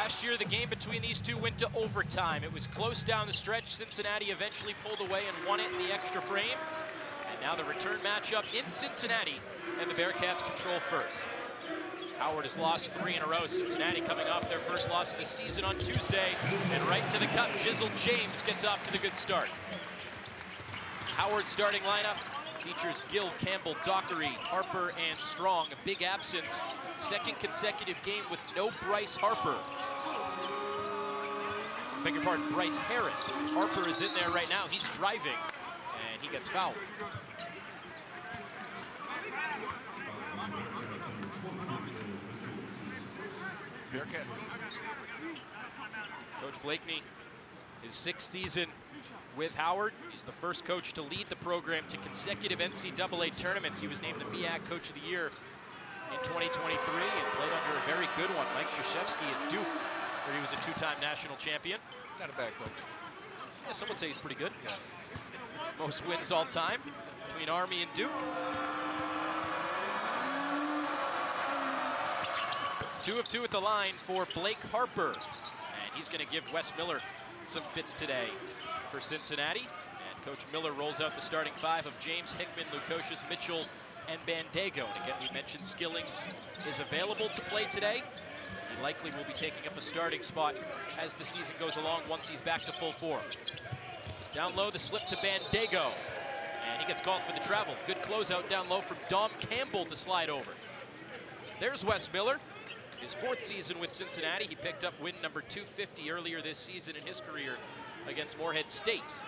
Last year, the game between these two went to overtime. It was close down the stretch. Cincinnati eventually pulled away and won it in the extra frame. And now the return matchup in Cincinnati, and the Bearcats control first. Howard has lost 3 in a row. Cincinnati coming off their first loss of the season on Tuesday. And right to the cup, Jizzle James gets off to the good start. Howard's starting lineup features Gill, Campbell, Dockery, Harper, and Strong. A big absence. Second consecutive game with no Bryce Harper. Beg your pardon, Bryce Harris. Harper is in there right now. He's driving, and he gets fouled. Bearcats. Coach Blakeney, his 6th season with Howard. He's the first coach to lead the program to consecutive NCAA tournaments. He was named the MEAC Coach of the Year in 2023 and played under a very good one, Mike Krzyzewski at Duke, where he was a 2-time national champion. Not a bad coach. Yeah, some would say he's pretty good. Yeah. Most wins all time between Army and Duke. 2 of 2 at the line for Blake Harper. And he's going to give Wes Miller some fits today for Cincinnati. And Coach Miller rolls out the starting 5 of James, Hickman, Lukosius, Mitchell, and Bandego. And again, we mentioned Skillings is available to play today. He likely will be taking up a starting spot as the season goes along once he's back to full form. Down low, the slip to Bandego. And he gets called for the travel. Good closeout down low from Dom Campbell to slide over. There's Wes Miller. His 4th season with Cincinnati. He picked up win number 250 earlier this season in his career against Morehead State.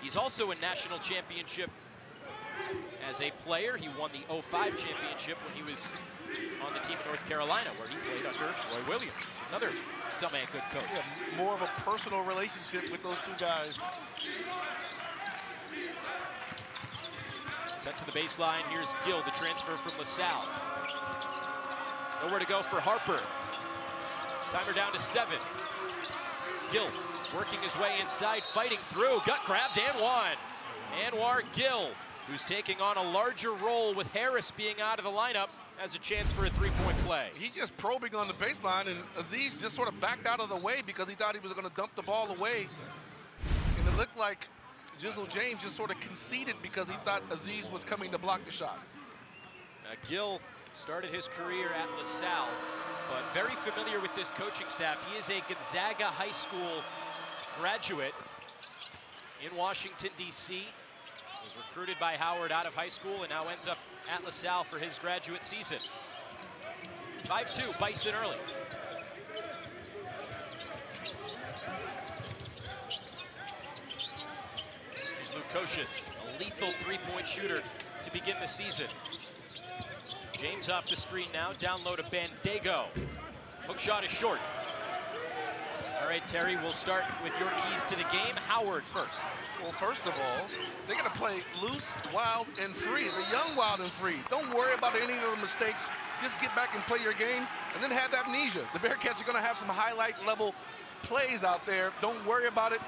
He's also in national championship as a player. He won the 05 championship when he was on the team in North Carolina, where he played under Roy Williams, another semi-good coach. Yeah, more of a personal relationship with those 2 guys. Cut to the baseline. Here's Gill, the transfer from LaSalle. Nowhere to go for Harper. Timer down to 7. Gill working his way inside, fighting through. Gut grabbed and won. Anwar Gill, who's taking on a larger role with Harris being out of the lineup, has a chance for a 3-point play. He's just probing on the baseline, and Aziz just sort of backed out of the way because he thought he was going to dump the ball away. And it looked like Jizzle James just sort of conceded because he thought Aziz was coming to block the shot. Gill started his career at LaSalle, but very familiar with this coaching staff. He is a Gonzaga High School graduate in Washington, D.C. Was recruited by Howard out of high school and now ends up at LaSalle for his graduate season. 5-2, Bison early. Here's Lukosius, a lethal 3-point shooter to begin the season. James off the screen now, down low to Bandego. Hook shot is short. All right, Terry, we'll start with your keys to the game. Howard first. Well, first of all, they got to play loose, wild, and free. The young, wild, and free. Don't worry about any of the mistakes. Just get back and play your game, and then have amnesia. The Bearcats are going to have some highlight-level plays out there. Don't worry about it.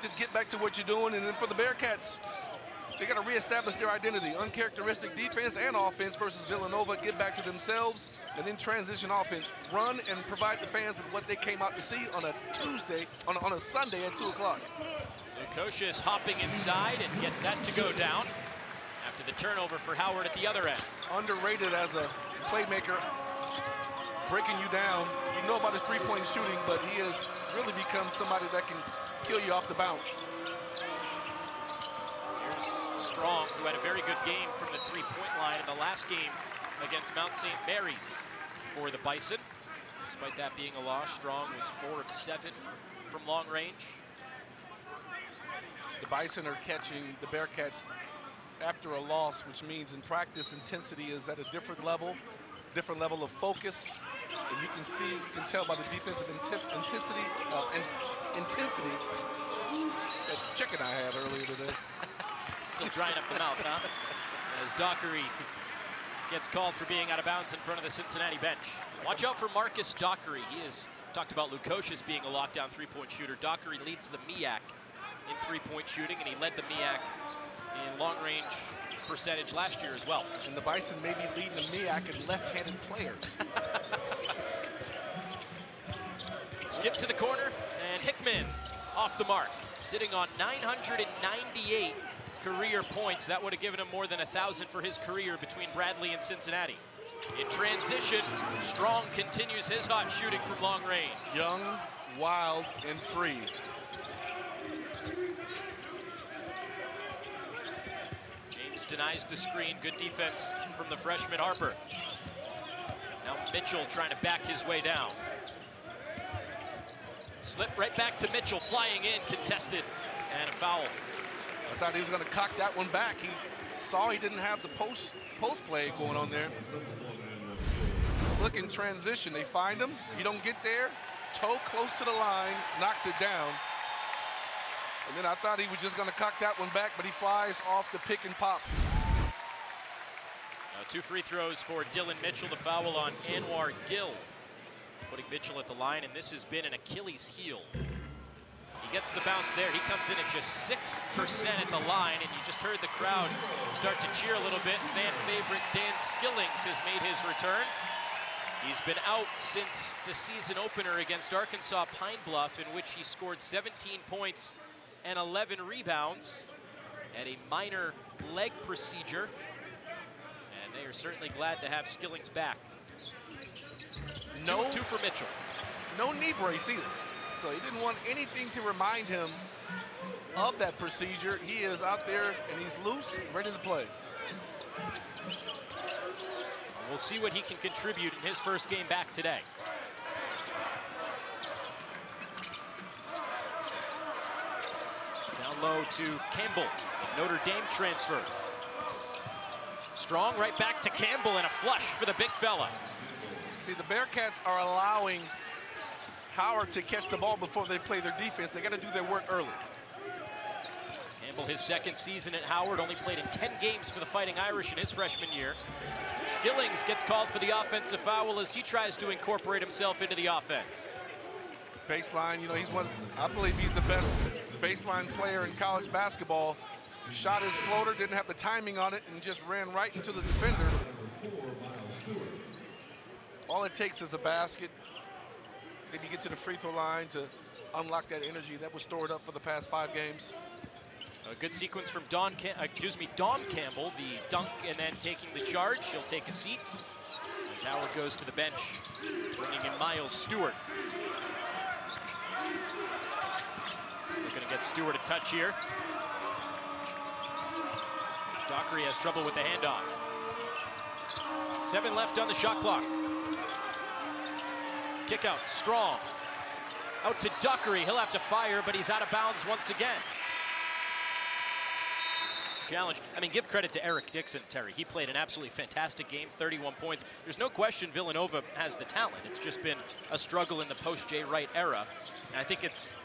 Just get back to what you're doing. And then for the Bearcats, they got to reestablish their identity. Uncharacteristic defense and offense versus Villanova. Get back to themselves, and then transition offense. Run and provide the fans with what they came out to see on a Tuesday, on a Sunday at 2 o'clock. Lukosius hopping inside and gets that to go down after the turnover for Howard at the other end. Underrated as a playmaker, breaking you down. You know about his 3-point shooting, but he has really become somebody that can kill you off the bounce. Here's Strong, who had a very good game from the 3-point line in the last game against Mount St. Mary's for the Bison. Despite that being a loss, Strong was 4 of 7 from long range. The Bison are catching the Bearcats after a loss, which means in practice intensity is at a different level of focus. And you can see, you can tell by the defensive intensity. That chicken I had earlier today. Still drying up the mouth, huh? As Dockery gets called for being out of bounds in front of the Cincinnati bench. Watch out for Marcus Dockery. He has talked about Lukosius being a lockdown 3-point shooter. Dockery leads the MEAC in 3-point shooting, and he led the MEAC in long-range percentage last year as well. And the Bison may be leading the MEAC in left-handed players. Skip to the corner, and Hickman off the mark, sitting on 998 career points. That would have given him more than 1,000 for his career between Bradley and Cincinnati. In transition, Strong continues his hot shooting from long range. Young, wild, and free. James denies the screen. Good defense from the freshman Harper. Now Mitchell trying to back his way down. Slip right back to Mitchell, flying in, contested, and a foul. I thought he was going to cock that one back. He saw he didn't have the post play going on there. Look in transition, they find him. You don't get there, toe close to the line, knocks it down. And then I thought he was just going to cock that one back, but he flies off the pick and pop. 2 free throws for Dylan Mitchell, the foul on Anwar Gill, putting Mitchell at the line, and this has been an Achilles heel. He gets the bounce there. He comes in at just 6% at the line, and you just heard the crowd start to cheer a little bit. Fan favorite Dan Skillings has made his return. He's been out since the season opener against Arkansas Pine Bluff, in which he scored 17 points and 11 rebounds at a minor leg procedure. And they are certainly glad to have Skillings back. No, 2 for Mitchell. No knee brace either. So he didn't want anything to remind him of that procedure. He is out there and he's loose, ready to play. We'll see what he can contribute in his first game back today. Down low to Campbell, Notre Dame transfer. Strong right back to Campbell, and a flush for the big fella. See, the Bearcats are allowing Howard to catch the ball before they play their defense. They got to do their work early. Campbell, his second season at Howard, only played in 10 games for the Fighting Irish in his freshman year. Skillings gets called for the offensive foul as he tries to incorporate himself into the offense. Baseline, you know, I believe he's the best baseline player in college basketball. Shot his floater, didn't have the timing on it, and just ran right into the defender. All it takes is a basket. Maybe get to the free throw line to unlock that energy that was stored up for the past 5 games. A good sequence from Dom Campbell, the dunk and then taking the charge. He'll take a seat as Howard goes to the bench, bringing in Miles Stewart. We're going to get Stewart a touch here. Dockery has trouble with the handoff. 7 left on the shot clock. Kick out, Strong. Out to Dockery, he'll have to fire, but he's out of bounds once again. Challenge. I mean, give credit to Eric Dixon, Terry. He played an absolutely fantastic game, 31 points. There's no question Villanova has the talent. It's just been a struggle in the post-Jay Wright era. And I think it's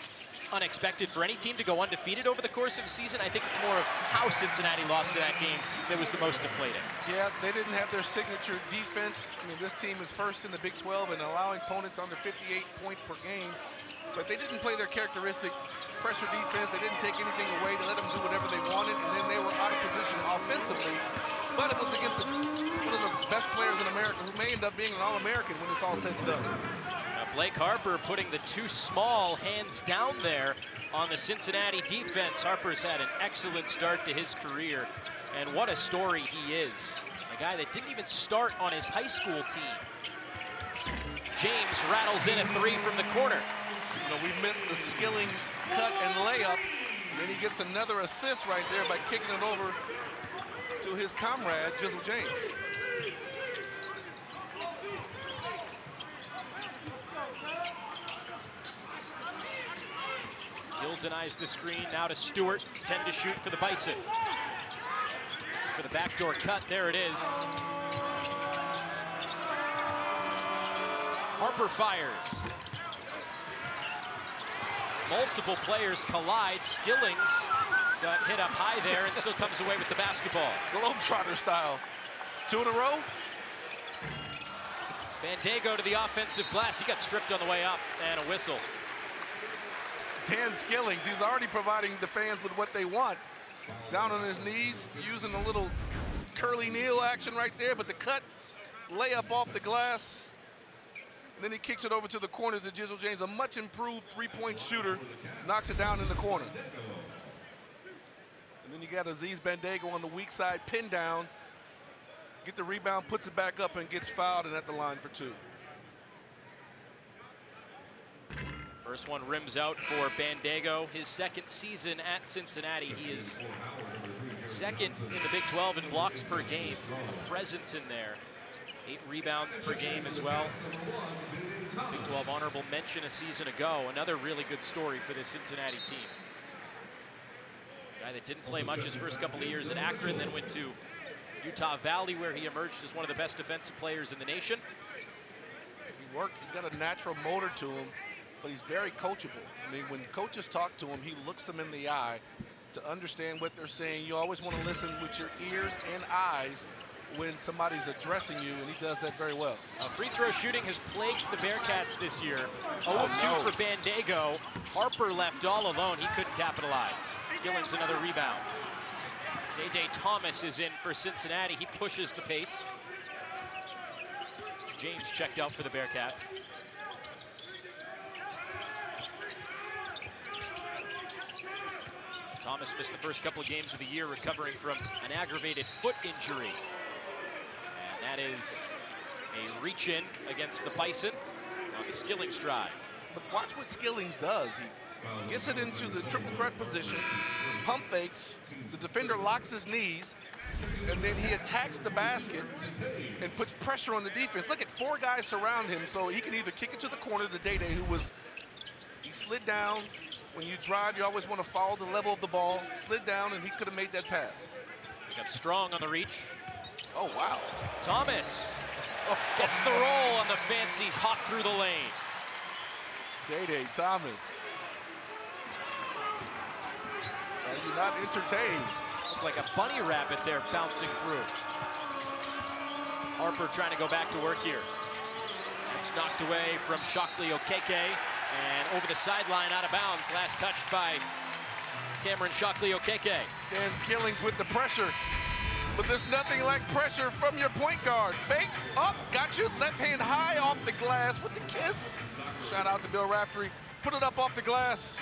unexpected for any team to go undefeated over the course of a season. I think it's more of how Cincinnati lost to that game that was the most deflating. Yeah, they didn't have their signature defense. I mean, this team is first in the Big 12 in allowing opponents under 58 points per game. But they didn't play their characteristic pressure defense. They didn't take anything away. They let them do whatever they wanted, and then they were out of position offensively. But it was against one of the best players in America, who may end up being an All-American when it's all said and done. Blake Harper putting the 2 small hands down there on the Cincinnati defense. Harper's had an excellent start to his career, and what a story he is. A guy that didn't even start on his high school team. James rattles in a 3 from the corner. You know, we missed the Skillings cut and layup, and then he gets another assist right there by kicking it over to his comrade, Jizzle James. Gill denies the screen, now to Stewart, 10 to shoot for the Bison. Looking for the backdoor cut, there it is. Harper fires. Multiple players collide. Skillings got hit up high there and still comes away with the basketball. Globetrotter style. 2 in a row. Bandego to the offensive glass. He got stripped on the way up, and a whistle. Dan Skillings, he's already providing the fans with what they want. Down on his knees, using a little curly kneel action right there, but the cut, layup off the glass. And then he kicks it over to the corner to Jizzle James, a much improved three-point shooter, knocks it down in the corner. And then you got Aziz Bandaogo on the weak side, pinned down, get the rebound, puts it back up, and gets fouled and at the line for 2. First one rims out for Bandaogo. His second season at Cincinnati. He is second in the Big 12 in blocks per game. A presence in there. 8 rebounds per game as well. Big 12 honorable mention a season ago. Another really good story for this Cincinnati team. A guy that didn't play much his first couple of years at Akron, then went to Utah Valley, where he emerged as one of the best defensive players in the nation. He's got a natural motor to him, but he's very coachable. I mean, when coaches talk to him, he looks them in the eye to understand what they're saying. You always want to listen with your ears and eyes when somebody's addressing you, and he does that very well. Free throw shooting has plagued the Bearcats this year. 0 of 2 for Bandaogo. Harper left all alone. He couldn't capitalize. Skilling's another rebound. Day Thomas is in for Cincinnati. He pushes the pace. James checked out for the Bearcats. Thomas missed the first couple of games of the year recovering from an aggravated foot injury. And that is a reach-in against the Bison on the Skillings drive. But watch what Skillings does. He gets it into the triple threat position, pump fakes, the defender locks his knees, and then he attacks the basket and puts pressure on the defense. Look at 4 guys surround him, so he can either kick it to the corner to Day, he slid down. When you drive, you always want to follow the level of the ball. Slid down, and he could have made that pass. He got strong on the reach. Oh, wow. Thomas gets the roll on the fancy hop through the lane. Day Thomas. Are you not entertained? Looked like a bunny rabbit there bouncing through. Harper trying to go back to work here. It's knocked away from Shockley Okeke. And over the sideline, out of bounds. Last touched by Cameron Shockley Okeke. Dan Skillings with the pressure. But there's nothing like pressure from your point guard. Fake, up, got you. Left hand high off the glass with the kiss. Shout out to Bill Raftery. Put it up off the glass.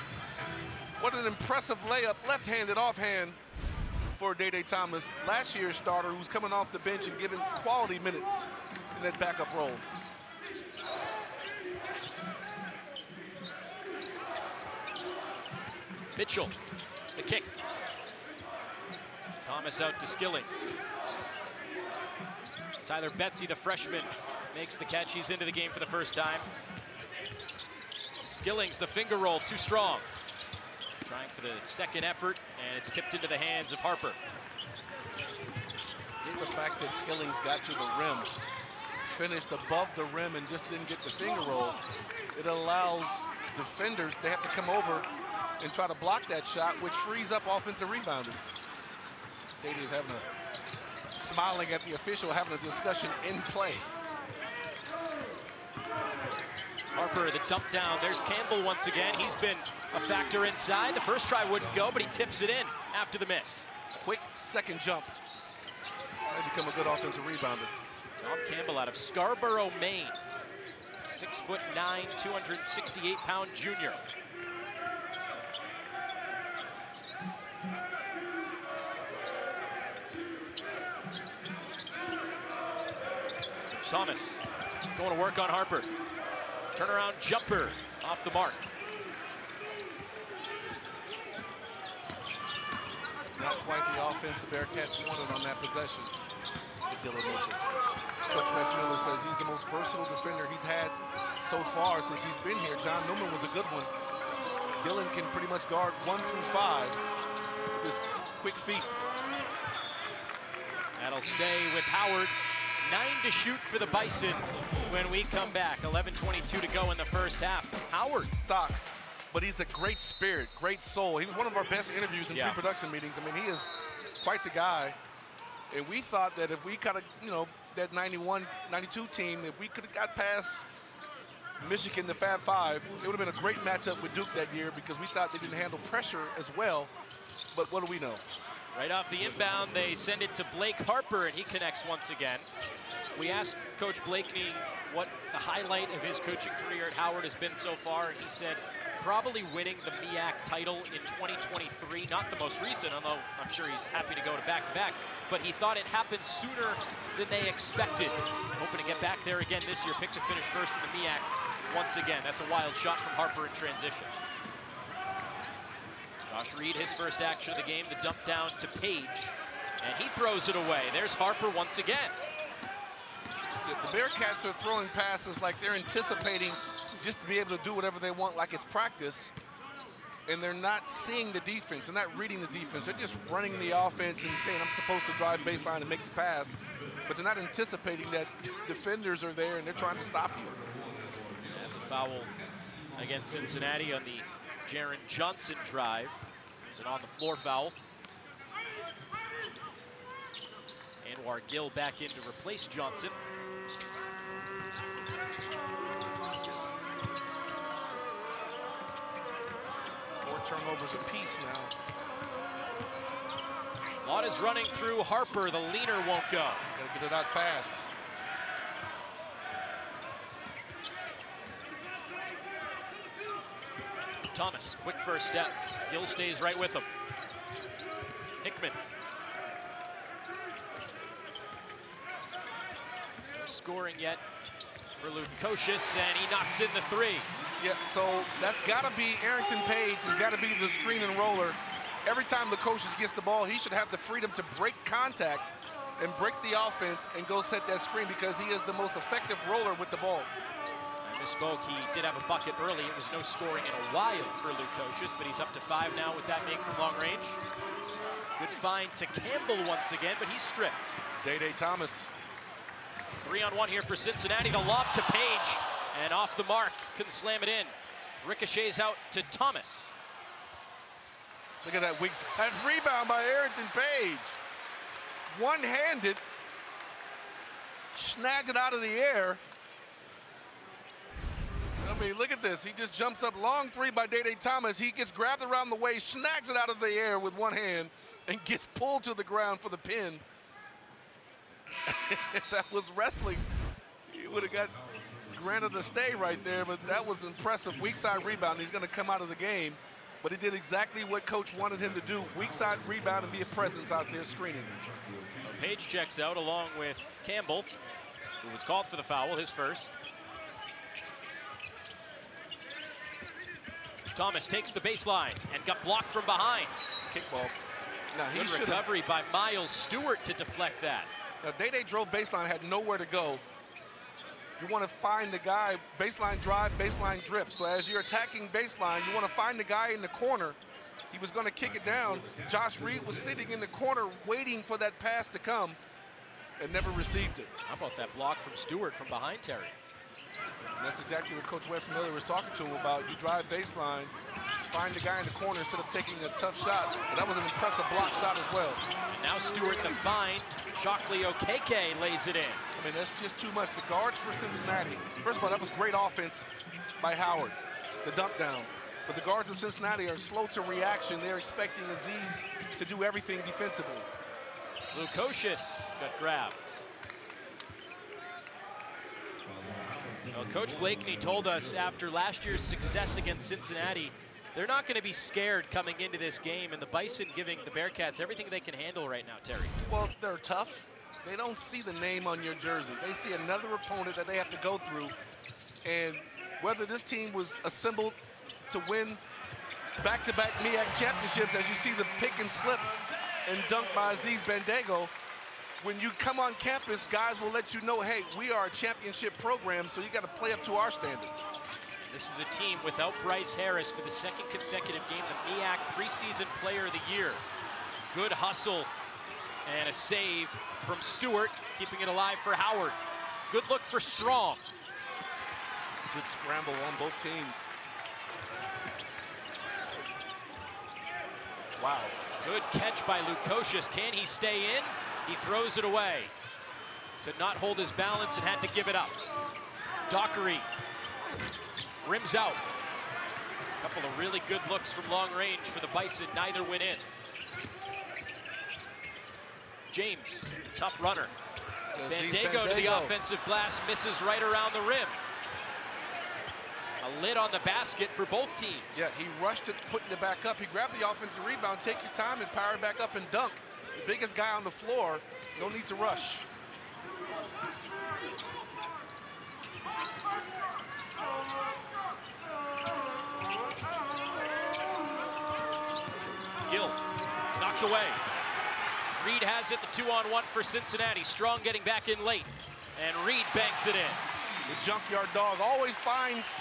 What an impressive layup, left-handed offhand for Day Thomas. Last year's starter who's coming off the bench and giving quality minutes in that backup role. Mitchell, the kick. Thomas out to Skillings. Tyler Betsy, the freshman, makes the catch. He's into the game for the first time. Skillings, the finger roll, too strong. Trying for the second effort, and it's tipped into the hands of Harper. Just the fact that Skillings got to the rim, finished above the rim and just didn't get the finger roll, it allows defenders, they have to come over and try to block that shot, which frees up offensive rebounding. Dady is smiling at the official, having a discussion in play. Harper, the dump down. There's Campbell once again. He's been a factor inside. The first try wouldn't go, but he tips it in after the miss. Quick second jump. They become a good offensive rebounder. Tom Campbell out of Scarborough, Maine. 6'9", 268-pound junior. Thomas going to work on Harper. Turnaround jumper off the mark. Not quite the offense the Bearcats wanted on that possession that Dylan mentioned. Coach Wes Miller says he's the most versatile defender he's had so far since he's been here. John Newman was a good one. Dylan can pretty much guard 1 through 5 with his quick feet. That'll stay with Howard. 9 to shoot for the Bison when we come back. 11:22 to go in the first half. Howard. Stock, but he's a great spirit, great soul. He was one of our best interviews in pre-production meetings. I mean, he is quite the guy. And we thought that if we kind of, that 91, 92 team, if we could have got past Michigan, the Fab Five, it would have been a great matchup with Duke that year because we thought they didn't handle pressure as well. But what do we know? Right off the inbound, they send it to Blake Harper, and he connects once again. We asked Coach Blakeney what the highlight of his coaching career at Howard has been so far, and he said probably winning the MEAC title in 2023, not the most recent, although I'm sure he's happy to go to back-to-back, but he thought it happened sooner than they expected. Hoping to get back there again this year, picked to finish first in the MEAC once again. That's a wild shot from Harper in transition. Josh Reed, his first action of the game, the dump down to Page, and he throws it away. There's Harper once again. The Bearcats are throwing passes like they're anticipating just to be able to do whatever they want like it's practice, and they're not seeing the defense. They're not reading the defense. They're just running the offense and saying, I'm supposed to drive baseline and make the pass, but they're not anticipating that defenders are there and they're trying to stop you. That's a foul against Cincinnati on the Jaron Johnson drive. It's an on-the-floor foul. Anwar Gill back in to replace Johnson. 4 turnovers apiece now. Lott is running through Harper. The leaner won't go. Gotta get it out pass. Thomas, quick first step. Gill stays right with him. Hickman. No scoring yet for Lukosius, and he knocks in the 3. Yeah, so that's got to be Arrington Page. Has got to be the screen and roller. Every time Lukosius gets the ball, he should have the freedom to break contact and break the offense and go set that screen, because he is the most effective roller with the ball. I misspoke. He did have a bucket early. It was no scoring in a while for Lukosius, but he's up to 5 now with that make from long range. Good find to Campbell once again, but he's stripped. Day Thomas. 3-on-1 here for Cincinnati. The lob to Page, and off the mark. Couldn't slam it in. Ricochets out to Thomas. Look at that weak side rebound by Arrington Page. One-handed, snagged it out of the air. I mean, look at this. He just jumps up, long 3 by Day Thomas. He gets grabbed around the waist, snags it out of the air with one hand, and gets pulled to the ground for the pin. If that was wrestling, he would have got granted a stay right there, but that was impressive. Weak side rebound. He's going to come out of the game, but he did exactly what coach wanted him to do. Weak side rebound and be a presence out there screening. Page checks out along with Campbell, who was called for the foul, his first. Thomas takes the baseline and got blocked from behind. Kickball. Now, he Good recovery by Miles Stewart to deflect that. Now, Day drove baseline, had nowhere to go. You want to find the guy, baseline drive, baseline drift. So as you're attacking baseline, you want to find the guy in the corner. He was going to kick it down. Josh Reed was sitting in the corner waiting for that pass to come and never received it. How about that block from Stewart from behind Terry? And that's exactly what Coach Wes Miller was talking to him about. You drive baseline, find the guy in the corner instead of taking a tough shot. And that was an impressive block shot as well. And now Stewart the find. Shockley Okeke lays it in. I mean, that's just too much. The guards for Cincinnati, first of all, that was great offense by Howard, the dump down. But the guards of Cincinnati are slow to reaction. They're expecting Aziz to do everything defensively. Lukosius got grabbed. Well, Coach Blakeney told us after last year's success against Cincinnati, they're not going to be scared coming into this game, and the Bison giving the Bearcats everything they can handle right now, Terry. Well, they're tough. They don't see the name on your jersey. They see another opponent that they have to go through. And whether this team was assembled to win back-to-back MEAC championships, as you see the pick and slip and dunk by Aziz Bandago, when you come on campus, guys will let you know, hey, we are a championship program, so you got to play up to our standard. This is a team without Bryce Harris for the second consecutive game, the MEAC preseason player of the year. Good hustle and a save from Stewart, keeping it alive for Howard. Good look for Strong. Good scramble on both teams. Wow. Good catch by Lukosius. Can he stay in? He throws it away. Could not hold his balance and had to give it up. Dockery rims out. A couple of really good looks from long range for the Bison. Neither went in. James, tough runner. Bandego to the offensive glass, misses right around the rim. A lid on the basket for both teams. Yeah, he rushed it, putting it back up. He grabbed the offensive rebound, take your time and power it back up and dunk. The biggest guy on the floor, no need to rush. Gill, knocked away. Reed has it, the 2-on-1 for Cincinnati. Strong getting back in late, and Reed banks it in. The junkyard dog always finds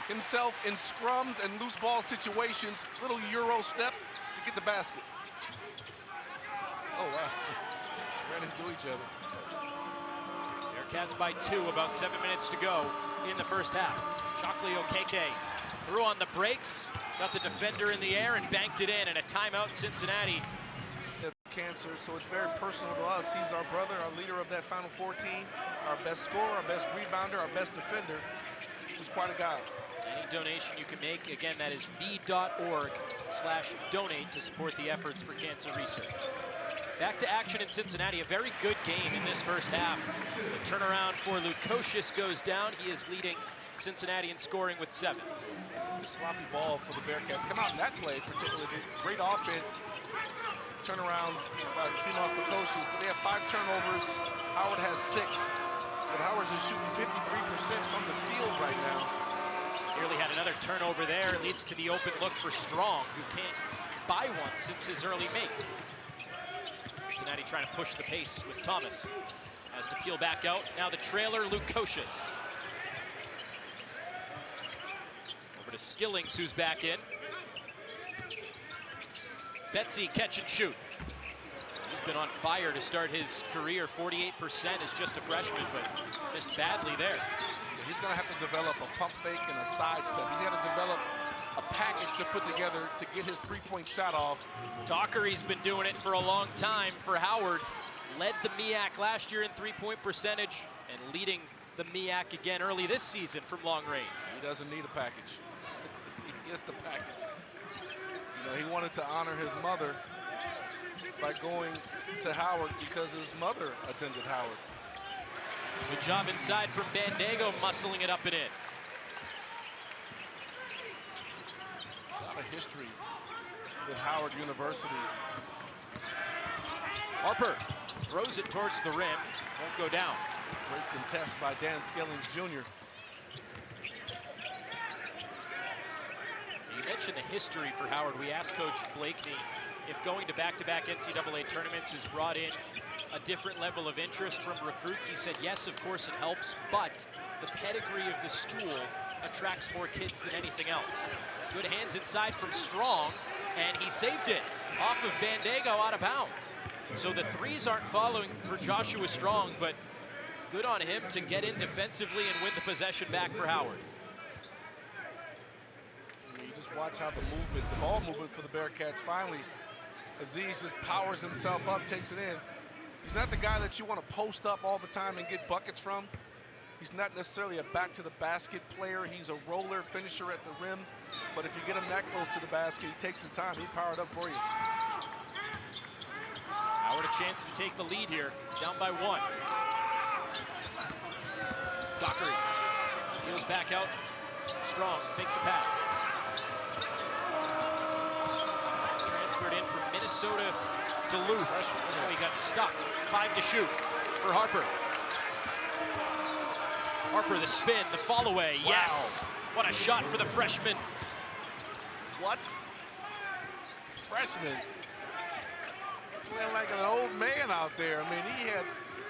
himself in scrums and loose ball situations. Little Euro step to get the basket. Oh, wow. Just ran into each other. Bearcats by 2, about 7 minutes to go in the first half. Shockley Okeke threw on the brakes, got the defender in the air and banked it in, and a timeout Cincinnati. Cancer, so it's very personal to us. He's our brother, our leader of that Final Four team, our best scorer, our best rebounder, our best defender. He's quite a guy. Any donation you can make, again, that is v.org/donate to support the efforts for cancer research. Back to action in Cincinnati. A very good game in this first half. The turnaround for Lukosius goes down. He is leading Cincinnati in scoring with 7. The sloppy ball for the Bearcats. Come out in that play, particularly great offense. Turnaround by Sinos Lukosius, but they have 5 turnovers. Howard has 6, but Howard's just shooting 53% from the field right now. Nearly had another turnover there. It leads to the open look for Strong, who can't buy one since his early make. Cincinnati trying to push the pace with Thomas. Has to peel back out. Now the trailer, Lukosius. Over to Skillings, who's back in. Betsy, catch and shoot. He's been on fire to start his career. 48% as just a freshman, but missed badly there. Yeah, he's going to have to develop a pump fake and a sidestep. He's got to develop a package to put together to get his three-point shot off. Dockery's been doing it for a long time for Howard. Led the MEAC last year in three-point percentage and leading the MEAC again early this season from long range. He doesn't need a package. He is the package. You know, he wanted to honor his mother by going to Howard because his mother attended Howard. Good job inside from Bandego, muscling it up and in. A lot of history with Howard University. Harper throws it towards the rim, won't go down. Great contest by Dan Skillings Jr. You mentioned the history for Howard. We asked Coach Blakeney if going to back-to-back NCAA tournaments has brought in a different level of interest from recruits. He said, yes, of course it helps, but the pedigree of the school attracts more kids than anything else. Good hands inside from Strong, and he saved it off of Bandego out of bounds. So the threes aren't following for Joshua Strong, but good on him to get in defensively and win the possession back for Howard. You just watch how the ball movement for the Bearcats finally. Aziz just powers himself up, takes it in. He's not the guy that you want to post up all the time and get buckets from. He's not necessarily a back-to-the-basket player. He's a roller finisher at the rim. But if you get him that close to the basket, he takes his time. He powered up for you. Howard a chance to take the lead here, down by 1. Dockery goes back out. Strong, fake the pass. Transferred in from Minnesota Duluth. Now he got stuck. 5 to shoot for Harper. Harper, the spin, the fall away. Wow. Yes! What a shot for the freshman. What? Freshman? Playing like an old man out there. I mean, he had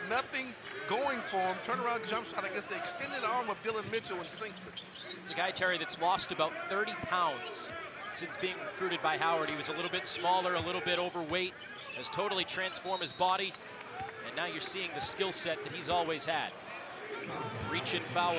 nothing going for him. Turnaround jump shot against the extended arm of Dylan Mitchell and sinks it. It's a guy, Terry, that's lost about 30 pounds since being recruited by Howard. He was a little bit smaller, a little bit overweight, has totally transformed his body, and now you're seeing the skill set that he's always had. Reach and foul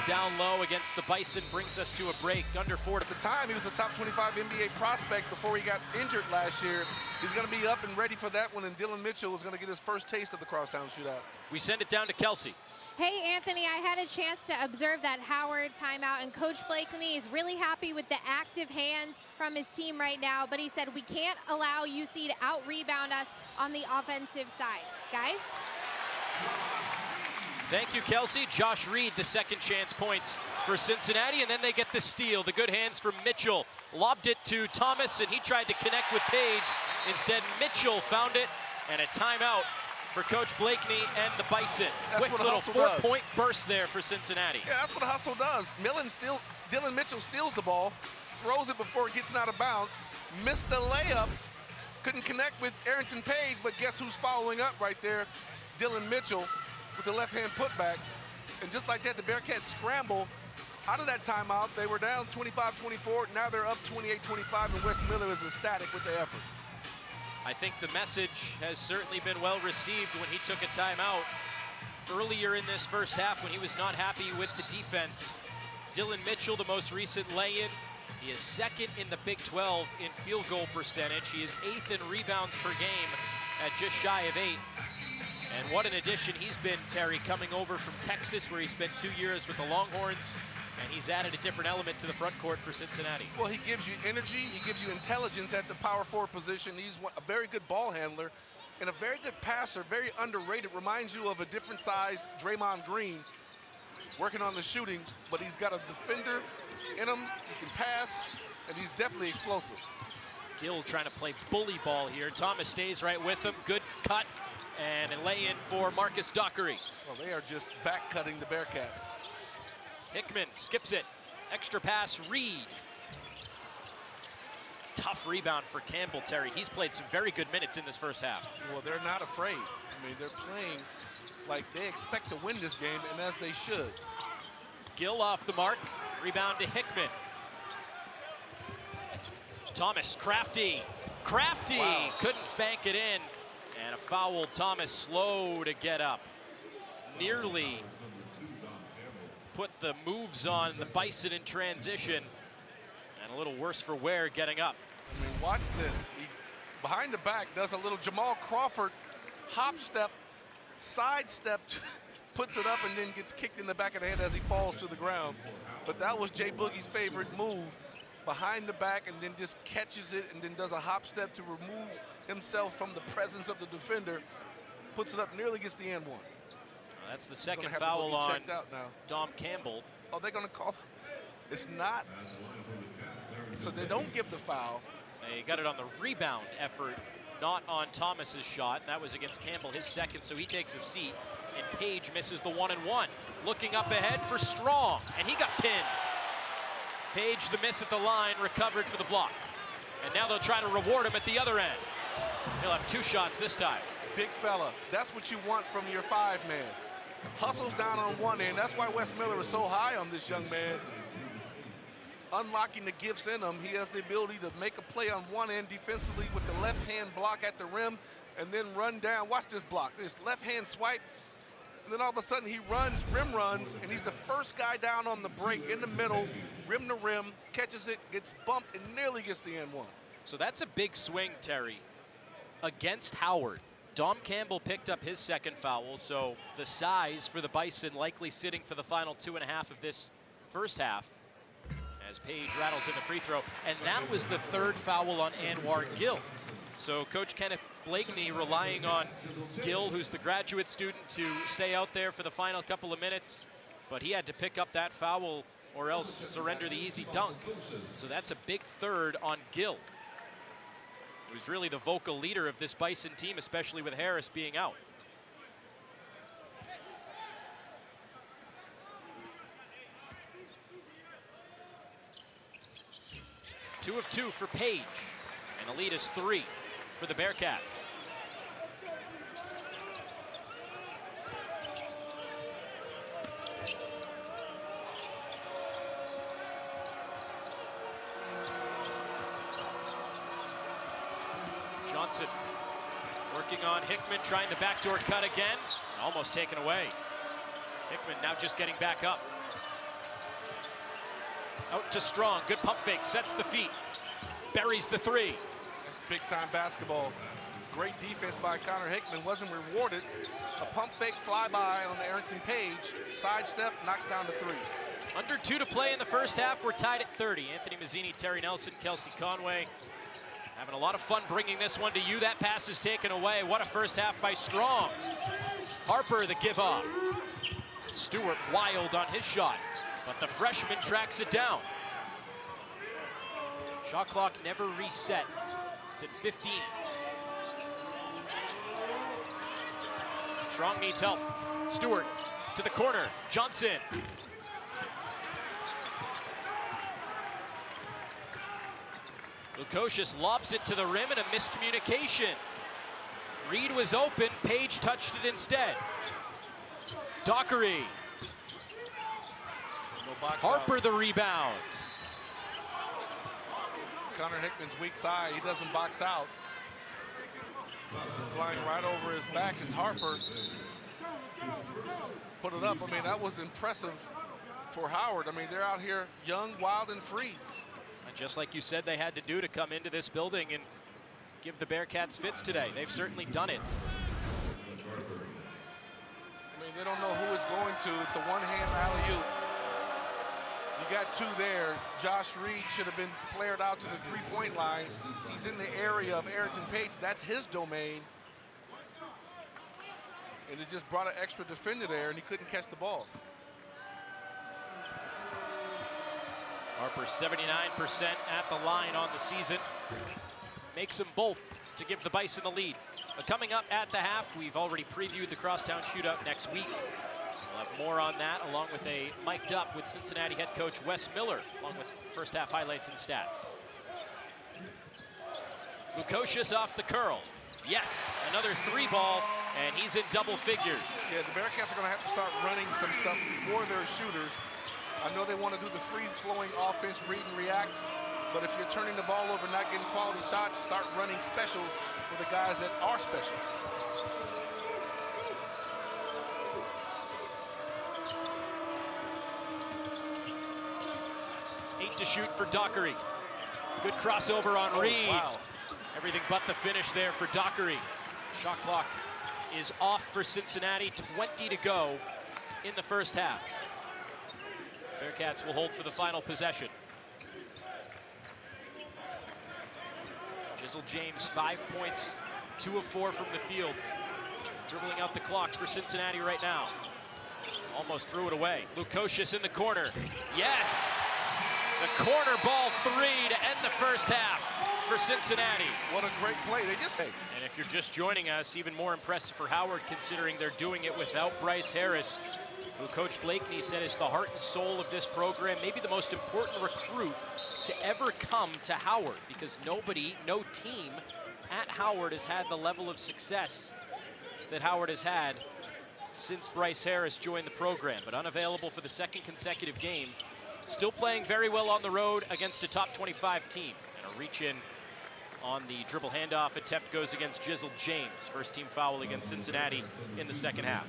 down low against the Bison brings us to a break. Under 4 at the time. He was a top 25 NBA prospect before he got injured last year. He's going to be up and ready for that one, and Dylan Mitchell is going to get his first taste of the crosstown shootout. We send it down to Kelsey. Hey, Anthony, I had a chance to observe that Howard timeout, and Coach Blakeney is really happy with the active hands from his team right now, but he said we can't allow UC to out-rebound us on the offensive side. Guys? Thank you, Kelsey. Josh Reed, the second chance points for Cincinnati, and then they get the steal. The good hands from Mitchell. Lobbed it to Thomas, and he tried to connect with Page. Instead, Mitchell found it, and a timeout for Coach Blakeney and the Bison. That's Quick little 4-point burst there for Cincinnati. Yeah, that's what a hustle does. Dylan Mitchell steals the ball, throws it before it gets out of bounds, missed the layup, couldn't connect with Arrington Page, but guess who's following up right there? Dylan Mitchell with the left-hand putback. And just like that, the Bearcats scramble out of that timeout. They were down 25-24. Now they're up 28-25, and Wes Miller is ecstatic with the effort. I think the message has certainly been well received when he took a timeout earlier in this first half when he was not happy with the defense. Dylan Mitchell, the most recent lay-in. He is second in the Big 12 in field goal percentage. He is 8th in rebounds per game at just shy of 8. And what an addition he's been, Terry, coming over from Texas, where he spent 2 years with the Longhorns, and he's added a different element to the front court for Cincinnati. Well, he gives you energy, he gives you intelligence at the power forward position. He's a very good ball handler and a very good passer, very underrated. Reminds you of a different sized Draymond Green, working on the shooting, but he's got a defender in him, he can pass, and he's definitely explosive. Gill trying to play bully ball here. Thomas stays right with him. Good cut. And a lay-in for Marcus Dockery. Well, they are just back-cutting the Bearcats. Hickman skips it. Extra pass, Reed. Tough rebound for Campbell, Terry. He's played some very good minutes in this first half. Well, they're not afraid. I mean, they're playing like they expect to win this game, and as they should. Gill off the mark. Rebound to Hickman. Thomas, crafty. Wow. Couldn't bank it in. And a foul. Thomas slow to get up. Nearly put the moves on the Bison in transition. And a little worse for wear getting up. I mean, watch this. He, behind the back, does a little Jamal Crawford hop step, side step, puts it up, and then gets kicked in the back of the head as he falls to the ground. But that was Jay Boogie's favorite move. Behind the back, and then just catches it, and then does a hop step to remove himself from the presence of the defender, puts it up, nearly gets the and one. That's the second foul on Dom Campbell. Oh, they're going to call. It's not. So they don't give the foul. They got it on the rebound effort, not on Thomas's shot. And that was against Campbell, his second, so he takes a seat. And Page misses the 1-and-1. Looking up ahead for Strong, and he got pinned. Page, the miss at the line, recovered for the block. And now they'll try to reward him at the other end. He'll have 2 shots this time. Big fella, that's what you want from your 5-man. Hustles down on one end. That's why Wes Miller is so high on this young man. Unlocking the gifts in him, he has the ability to make a play on one end defensively with the left-hand block at the rim and then run down. Watch this block. This left-hand swipe, and then all of a sudden he runs, rim runs, and he's the first guy down on the break in the middle, rim to rim, catches it, gets bumped, and nearly gets the and one. So that's a big swing, Terry, against Howard. Dom Campbell picked up his second foul, so the size for the Bison likely sitting for the final 2.5 of this first half as Page rattles in the free throw. And that was the 3rd foul on Anwar Gill. So Coach Kenneth Blakeney relying on Gill, who's the graduate student, to stay out there for the final couple of minutes. But he had to pick up that foul or else surrender the easy dunk. So that's a big 3rd on Gill, who's really the vocal leader of this Bison team, especially with Harris being out. Two of 2 for Page, and the lead is 3 for the Bearcats. Johnson working on Hickman, trying the backdoor cut again, almost taken away. Hickman now just getting back up. Out to Strong, good pump fake, sets the feet, buries the 3. That's big time basketball. Great defense by Connor Hickman, wasn't rewarded. A pump fake flyby on Arrington Page, sidestep, knocks down the 3. Under 2 to play in the first half, we're tied at 30. Anthony Mazzini, Terry Nelson, Kelsey Conway. Having a lot of fun bringing this one to you. That pass is taken away. What a first half by Strong. Harper the give off. Stewart wild on his shot, but the freshman tracks it down. Shot clock never reset. It's at 15. Strong needs help. Stewart to the corner. Johnson. Lukosius lobs it to the rim and a miscommunication. Reed was open, Page touched it instead. Dockery. Harper the rebound. Connor Hickman's weak side, he doesn't box out. Flying right over his back is Harper. Put it up. I mean, that was impressive for Howard. I mean, they're out here young, wild, and free. And just like you said they had to do to come into this building and give the Bearcats fits today. They've certainly done it. I mean, they don't know who it's going to. It's a one-hand alley-oop. You got two there. Josh Reed should have been flared out to the three-point line. He's in the area of Arrington Page. That's his domain. And it just brought an extra defender there, and he couldn't catch the ball. Harper 79% at the line on the season. Makes them both to give the Bison the lead. But coming up at the half, we've already previewed the Crosstown Shootout next week. We'll have more on that, along with a mic'd up with Cincinnati head coach Wes Miller, along with first half highlights and stats. Lukosius off the curl. Yes, another three ball, and he's in double figures. Yeah, the Bearcats are going to have to start running some stuff for their shooters. I know they want to do the free-flowing offense, read and react, but if you're turning the ball over, not getting quality shots, start running specials for the guys that are special. To shoot for Dockery. Good crossover on Reed. Wow. Everything but the finish there for Dockery. Shot clock is off for Cincinnati. 20 to go in the first half. Bearcats will hold for the final possession. Jizzle James, 5 points, 2 of 4 from the field. Dribbling out the clock for Cincinnati right now. Almost threw it away. Lukosius in the corner. Yes! The corner ball three to end the first half for Cincinnati. What a great play. They just made. And if you're just joining us, even more impressive for Howard, considering they're doing it without Bryce Harris, who Coach Blakeney said is the heart and soul of this program, maybe the most important recruit to ever come to Howard, because nobody, no team at Howard has had the level of success that Howard has had since Bryce Harris joined the program, but unavailable for the second consecutive game. Still playing very well on the road against a top 25 team. And a reach in on the dribble handoff attempt goes against Jizzle James. First team foul against Cincinnati in the second half.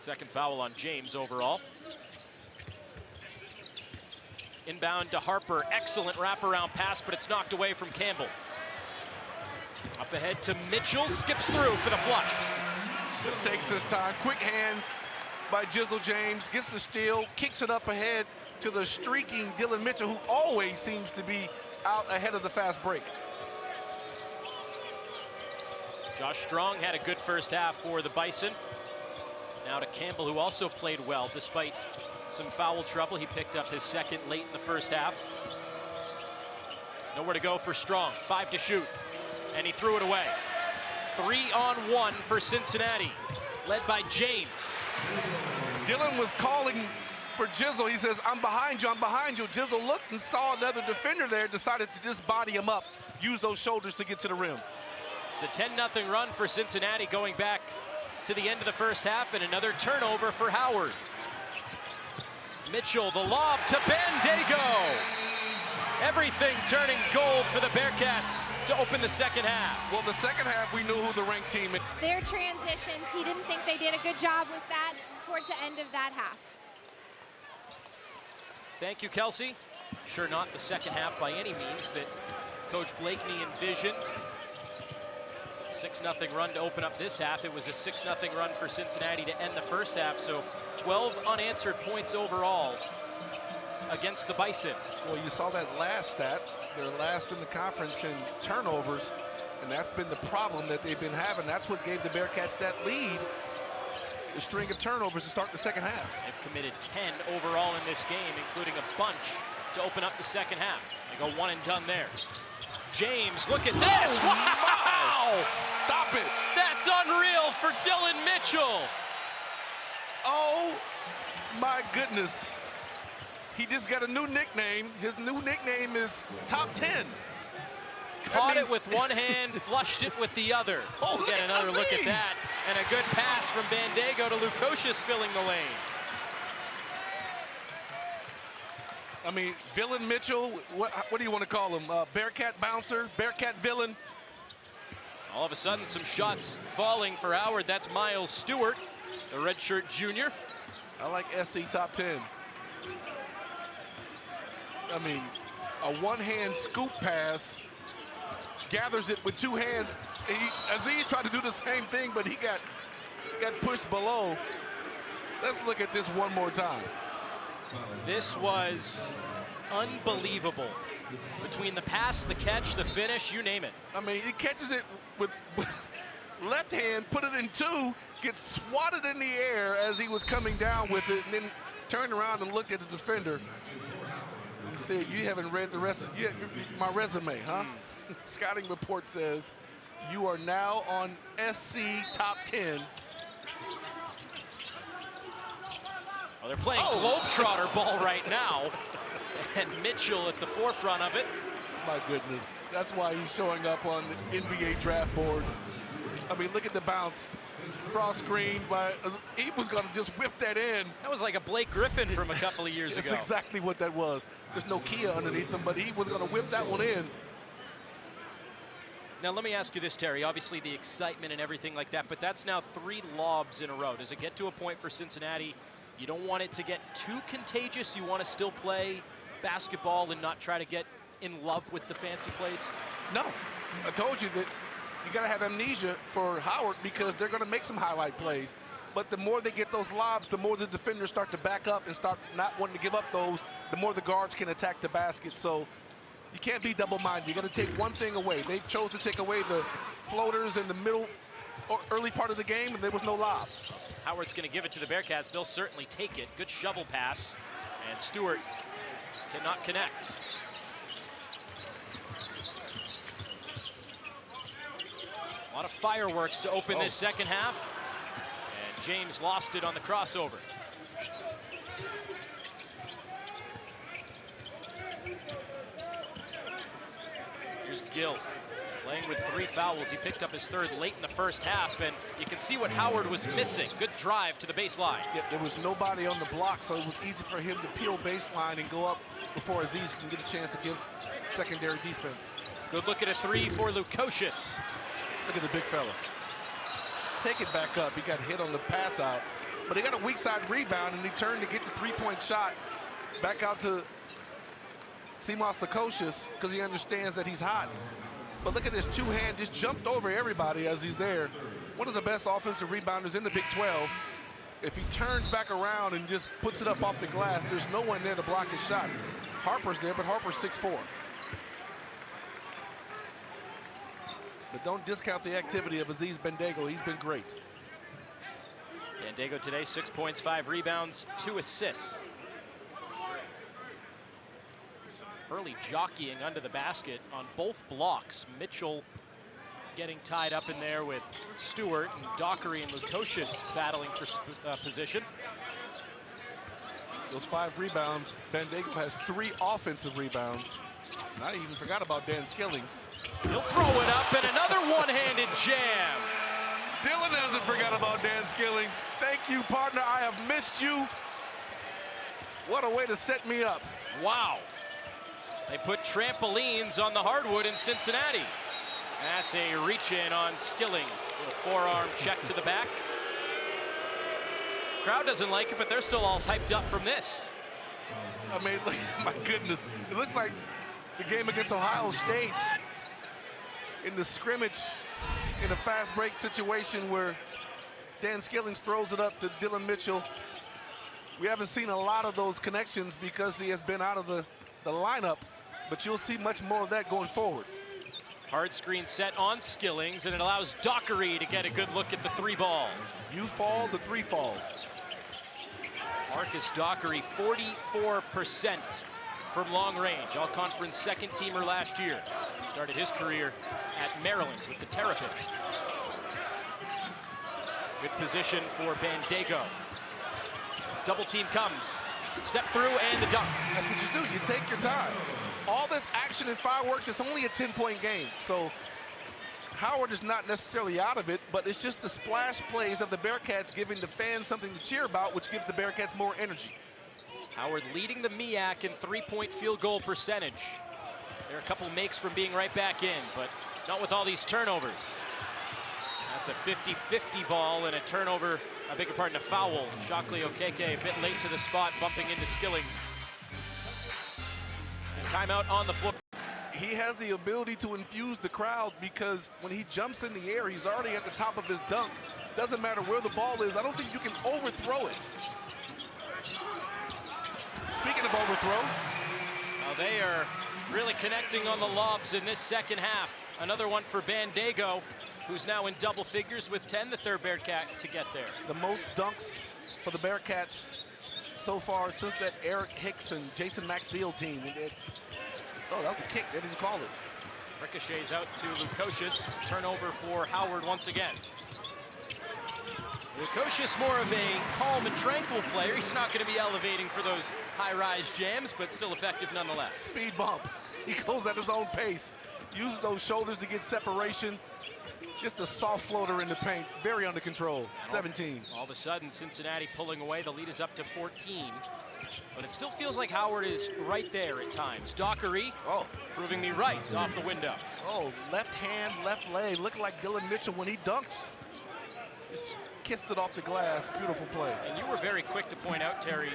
Second foul on James overall. Inbound to Harper, excellent wraparound pass, but it's knocked away from Campbell. Up ahead to Mitchell, skips through for the flush. Just takes his time. Quick hands by Jizzle James. Gets the steal, kicks it up ahead to the streaking Dylan Mitchell, who always seems to be out ahead of the fast break. Josh Strong had a good first half for the Bison. Now to Campbell, who also played well despite some foul trouble. He picked up his second late in the first half. Nowhere to go for Strong. 5 to shoot, and he threw it away. 3-on-1 for Cincinnati, led by James. Dylan was calling for Jizzle. He says, I'm behind you, I'm behind you. Jizzle looked and saw another defender there, decided to just body him up, use those shoulders to get to the rim. It's a 10-0 run for Cincinnati going back to the end of the first half, and another turnover for Howard. Mitchell, the lob to Bandego. Everything turning gold for the Bearcats to open the second half. Well, the second half, we knew who the ranked team is. Their transitions, he didn't think they did a good job with that towards the end of that half. Thank you, Kelsey. Sure not the second half by any means that Coach Blakeney envisioned. 6-0 run to open up this half. It was a 6-0 run for Cincinnati to end the first half, so 12 unanswered points overall against the Bison. Well, you saw that last stat. They're last in the conference in turnovers, and that's been the problem that they've been having. That's what gave the Bearcats that lead, the string of turnovers to start the second half. They've committed 10 overall in this game, including a bunch to open up the second half. They go one and done there. James, look at this. Wow! Stop it. That's unreal for Dylan Mitchell. Oh, my goodness. He just got a new nickname. His new nickname is Top 10. Caught it with one hand, flushed it with the other. Oh, We'll get another look at that. And a good pass from Bandego to Lukosius filling the lane. I mean, Villain Mitchell, what do you want to call him? Bearcat bouncer, Bearcat villain? All of a sudden, some shots falling for Howard. That's Miles Stewart, the redshirt junior. I like SC Top 10. I mean, a one-hand scoop pass, gathers it with two hands. Aziz tried to do the same thing, but he got pushed below. Let's look at this one more time. This was unbelievable. Between the pass, the catch, the finish, you name it. I mean, he catches it with left hand, put it in two, gets swatted in the air as he was coming down with it, and then turned around and looked at the defender. He said, "You haven't read the rest of my resume, huh?" Scouting report says, "You are now on SC Top 10. Well, they're playing Globetrotter ball right now, and Mitchell at the forefront of it. My goodness, that's why he's showing up on the NBA draft boards. I mean, look at the bounce. Cross screen by, he was gonna just whip that in. That was like a Blake Griffin from a couple of years ago. That's exactly what that was. There's no Kia underneath him, but he was gonna whip that one in. Now, let me ask you this, Terry. Obviously, the excitement and everything like that, but that's now 3 lobs in a row. Does it get to a point for Cincinnati? You don't want it to get too contagious. You want to still play basketball and not try to get in love with the fancy plays? No, I told you that you got to have amnesia for Howard because they're going to make some highlight plays. But the more they get those lobs, the more the defenders start to back up and start not wanting to give up those, the more the guards can attack the basket. So you can't be double-minded. You got to take one thing away. They chose to take away the floaters in the middle or early part of the game, and there was no lobs. Howard's going to give it to the Bearcats. They'll certainly take it. Good shovel pass, and Stewart cannot connect. A lot of fireworks to open this second half, and James lost it on the crossover. Here's Gill. Playing with 3 fouls. He picked up his 3rd late in the first half, and you can see what Howard was missing. Good drive to the baseline. Yeah, there was nobody on the block, so it was easy for him to peel baseline and go up before Aziz can get a chance to give secondary defense. Good look at a 3 for Lukosius. Look at the big fella. Take it back up. He got hit on the pass out, but he got a weak side rebound, and he turned to get the 3-point shot back out to Simas Lukosius because he understands that he's hot. But look at this two-hand, just jumped over everybody as he's there. One of the best offensive rebounders in the Big 12. If he turns back around and just puts it up off the glass, there's no one there to block his shot. Harper's there, but Harper's 6'4". But don't discount the activity of Aziz Bandego. He's been great. Bandego today, 6 points, 5 rebounds, 2 assists. Early jockeying under the basket on both blocks. Mitchell getting tied up in there with Stewart, and Dockery and Lukosius battling for position. Those 5 rebounds, Bandego has 3 offensive rebounds. And I even forgot about Dan Skillings. He'll throw it up, and another one-handed jam. Dylan hasn't forgot about Dan Skillings. Thank you, partner. I have missed you. What a way to set me up. Wow. They put trampolines on the hardwood in Cincinnati. That's a reach-in on Skillings. Little forearm check to the back. Crowd doesn't like it, but they're still all hyped up from this. I mean, look, my goodness. It looks like the game against Ohio State in the scrimmage in a fast break situation where Dan Skillings throws it up to Dylan Mitchell. We haven't seen a lot of those connections because he has been out of the lineup. but you'll see much more of that going forward. Hard screen set on Skillings, and it allows Dockery to get a good look at the 3 ball. You fall, the 3 falls. Marcus Dockery, 44% from long range. All-conference second teamer last year. Started his career at Maryland with the Terrapins. Good position for Bandego. Double team comes. Step through and the dunk. That's what you do. You take your time. All this action and fireworks, it's only a 10-point game. So Howard is not necessarily out of it, but it's just the splash plays of the Bearcats giving the fans something to cheer about, which gives the Bearcats more energy. Howard leading the MEAC in 3-point field goal percentage. There are a couple makes from being right back in, but not with all these turnovers. That's a 50-50 ball and a turnover, I beg your pardon, a foul. Shockley Okeke a bit late to the spot, bumping into Skillings. And timeout on the floor. He has the ability to infuse the crowd because when he jumps in the air, he's already at the top of his dunk. Doesn't matter where the ball is. I don't think you can overthrow it. Speaking of overthrow. Now they are really connecting on the lobs in this second half. Another one for Bandego, who's now in double figures with 10, the third Bearcat to get there. The most dunks for the Bearcats so far since that Eric Hicks and Jason Maxiel team. Oh, that was a kick. They didn't call it. Ricochets out to Lukosius. Turnover for Howard once again. Lukosius more of a calm and tranquil player. He's not going to be elevating for those high-rise jams, but still effective nonetheless. Speed bump. He goes at his own pace. Uses those shoulders to get separation. Just a soft floater in the paint. Very under control. 17. All of a sudden, Cincinnati pulling away. The lead is up to 14. But it still feels like Howard is right there at times. Dockery, proving me right, off the window. Oh, left hand, left leg, looking like Dylan Mitchell when he dunks. Just kissed it off the glass. Beautiful play. And you were very quick to point out, Terry,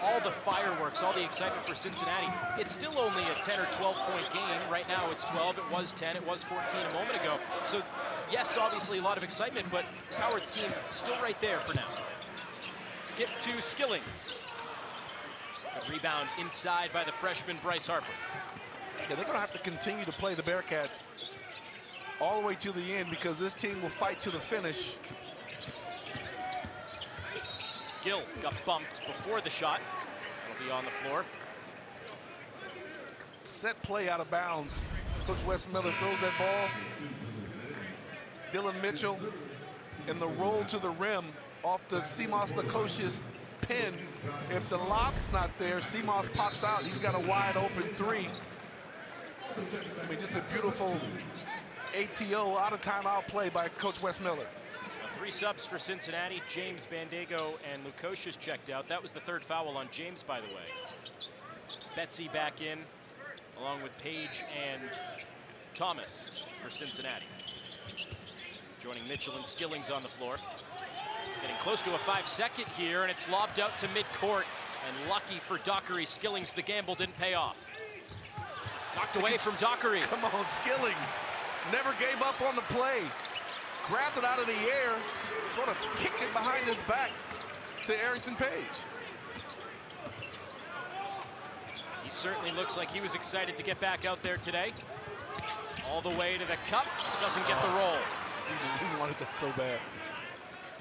all the fireworks, all the excitement for Cincinnati. It's still only a 10 or 12-point game. Right now it's 12, it was 10, it was 14 a moment ago. So, yes, obviously a lot of excitement, but Howard's team still right there for now. Skip to Skillings. A rebound inside by the freshman Bryce Harper. Yeah, they're going to have to continue to play the Bearcats all the way to the end because this team will fight to the finish. Gill got bumped before the shot. That'll be on the floor. Set play out of bounds. Coach Wes Miller throws that ball. Dylan Mitchell and the roll to the rim off the Seamus Lukosius pin. If the lob's not there, Seamus pops out. He's got a wide open 3. I mean, just a beautiful ATO out of timeout play by Coach Wes Miller. 3 subs for Cincinnati. James, Bandego, and Lukosius checked out. That was the 3rd foul on James, by the way. Betsy back in, along with Page and Thomas for Cincinnati. Joining Mitchell and Skillings on the floor. Getting close to a 5-second here, and it's lobbed out to midcourt. And lucky for Dockery, Skillings, the gamble didn't pay off. Knocked away from Dockery. Come on, Skillings. Never gave up on the play. Grabbed it out of the air, sort of kicked it behind his back to Arrington Page. He certainly looks like he was excited to get back out there today. All the way to the cup, doesn't get the roll. He wanted that so bad.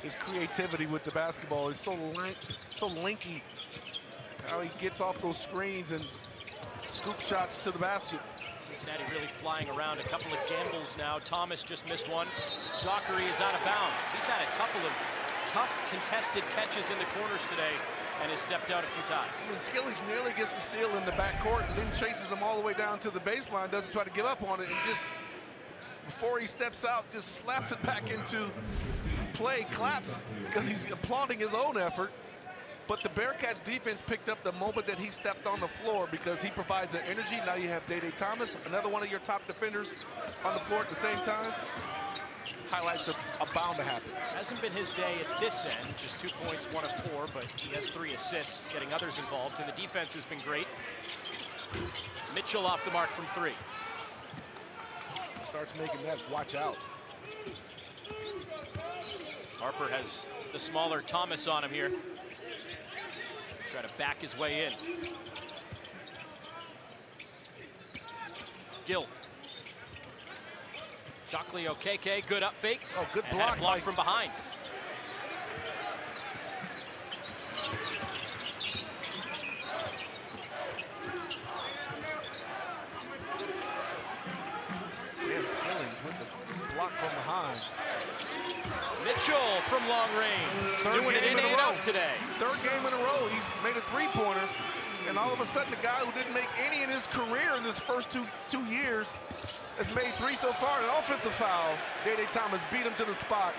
His creativity with the basketball is so linky. How he gets off those screens and scoop shots to the basket. Cincinnati really flying around. A couple of gambles now. Thomas just missed one. Dockery is out of bounds. He's had a couple of tough contested catches in the corners today and has stepped out a few times. And Skillings nearly gets the steal in the backcourt and then chases them all the way down to the baseline, doesn't try to give up on it, and just, before he steps out, just slaps it back into play, claps, because he's applauding his own effort. But the Bearcats defense picked up the moment that he stepped on the floor because he provides an energy. Now you have Day-Day Thomas, another one of your top defenders on the floor at the same time. Highlights are bound to happen. Hasn't been his day at this end, just 2 points, 1 of 4, but he has 3 assists, getting others involved, and the defense has been great. Mitchell off the mark from 3. Starts making that, watch out. Harper has the smaller Thomas on him here. Try to back his way in. skill. Shockley Okeke, good up fake. Oh, good and block. had a block from behind. Dan Skillings with the block from behind. Mitchell from long range, doing it in and out today. Third game in a row, he's made a three-pointer, and all of a sudden, the guy who didn't make any in his career in this first two years has made 3 so far. An offensive foul. Day-Day Thomas beat him to the spot.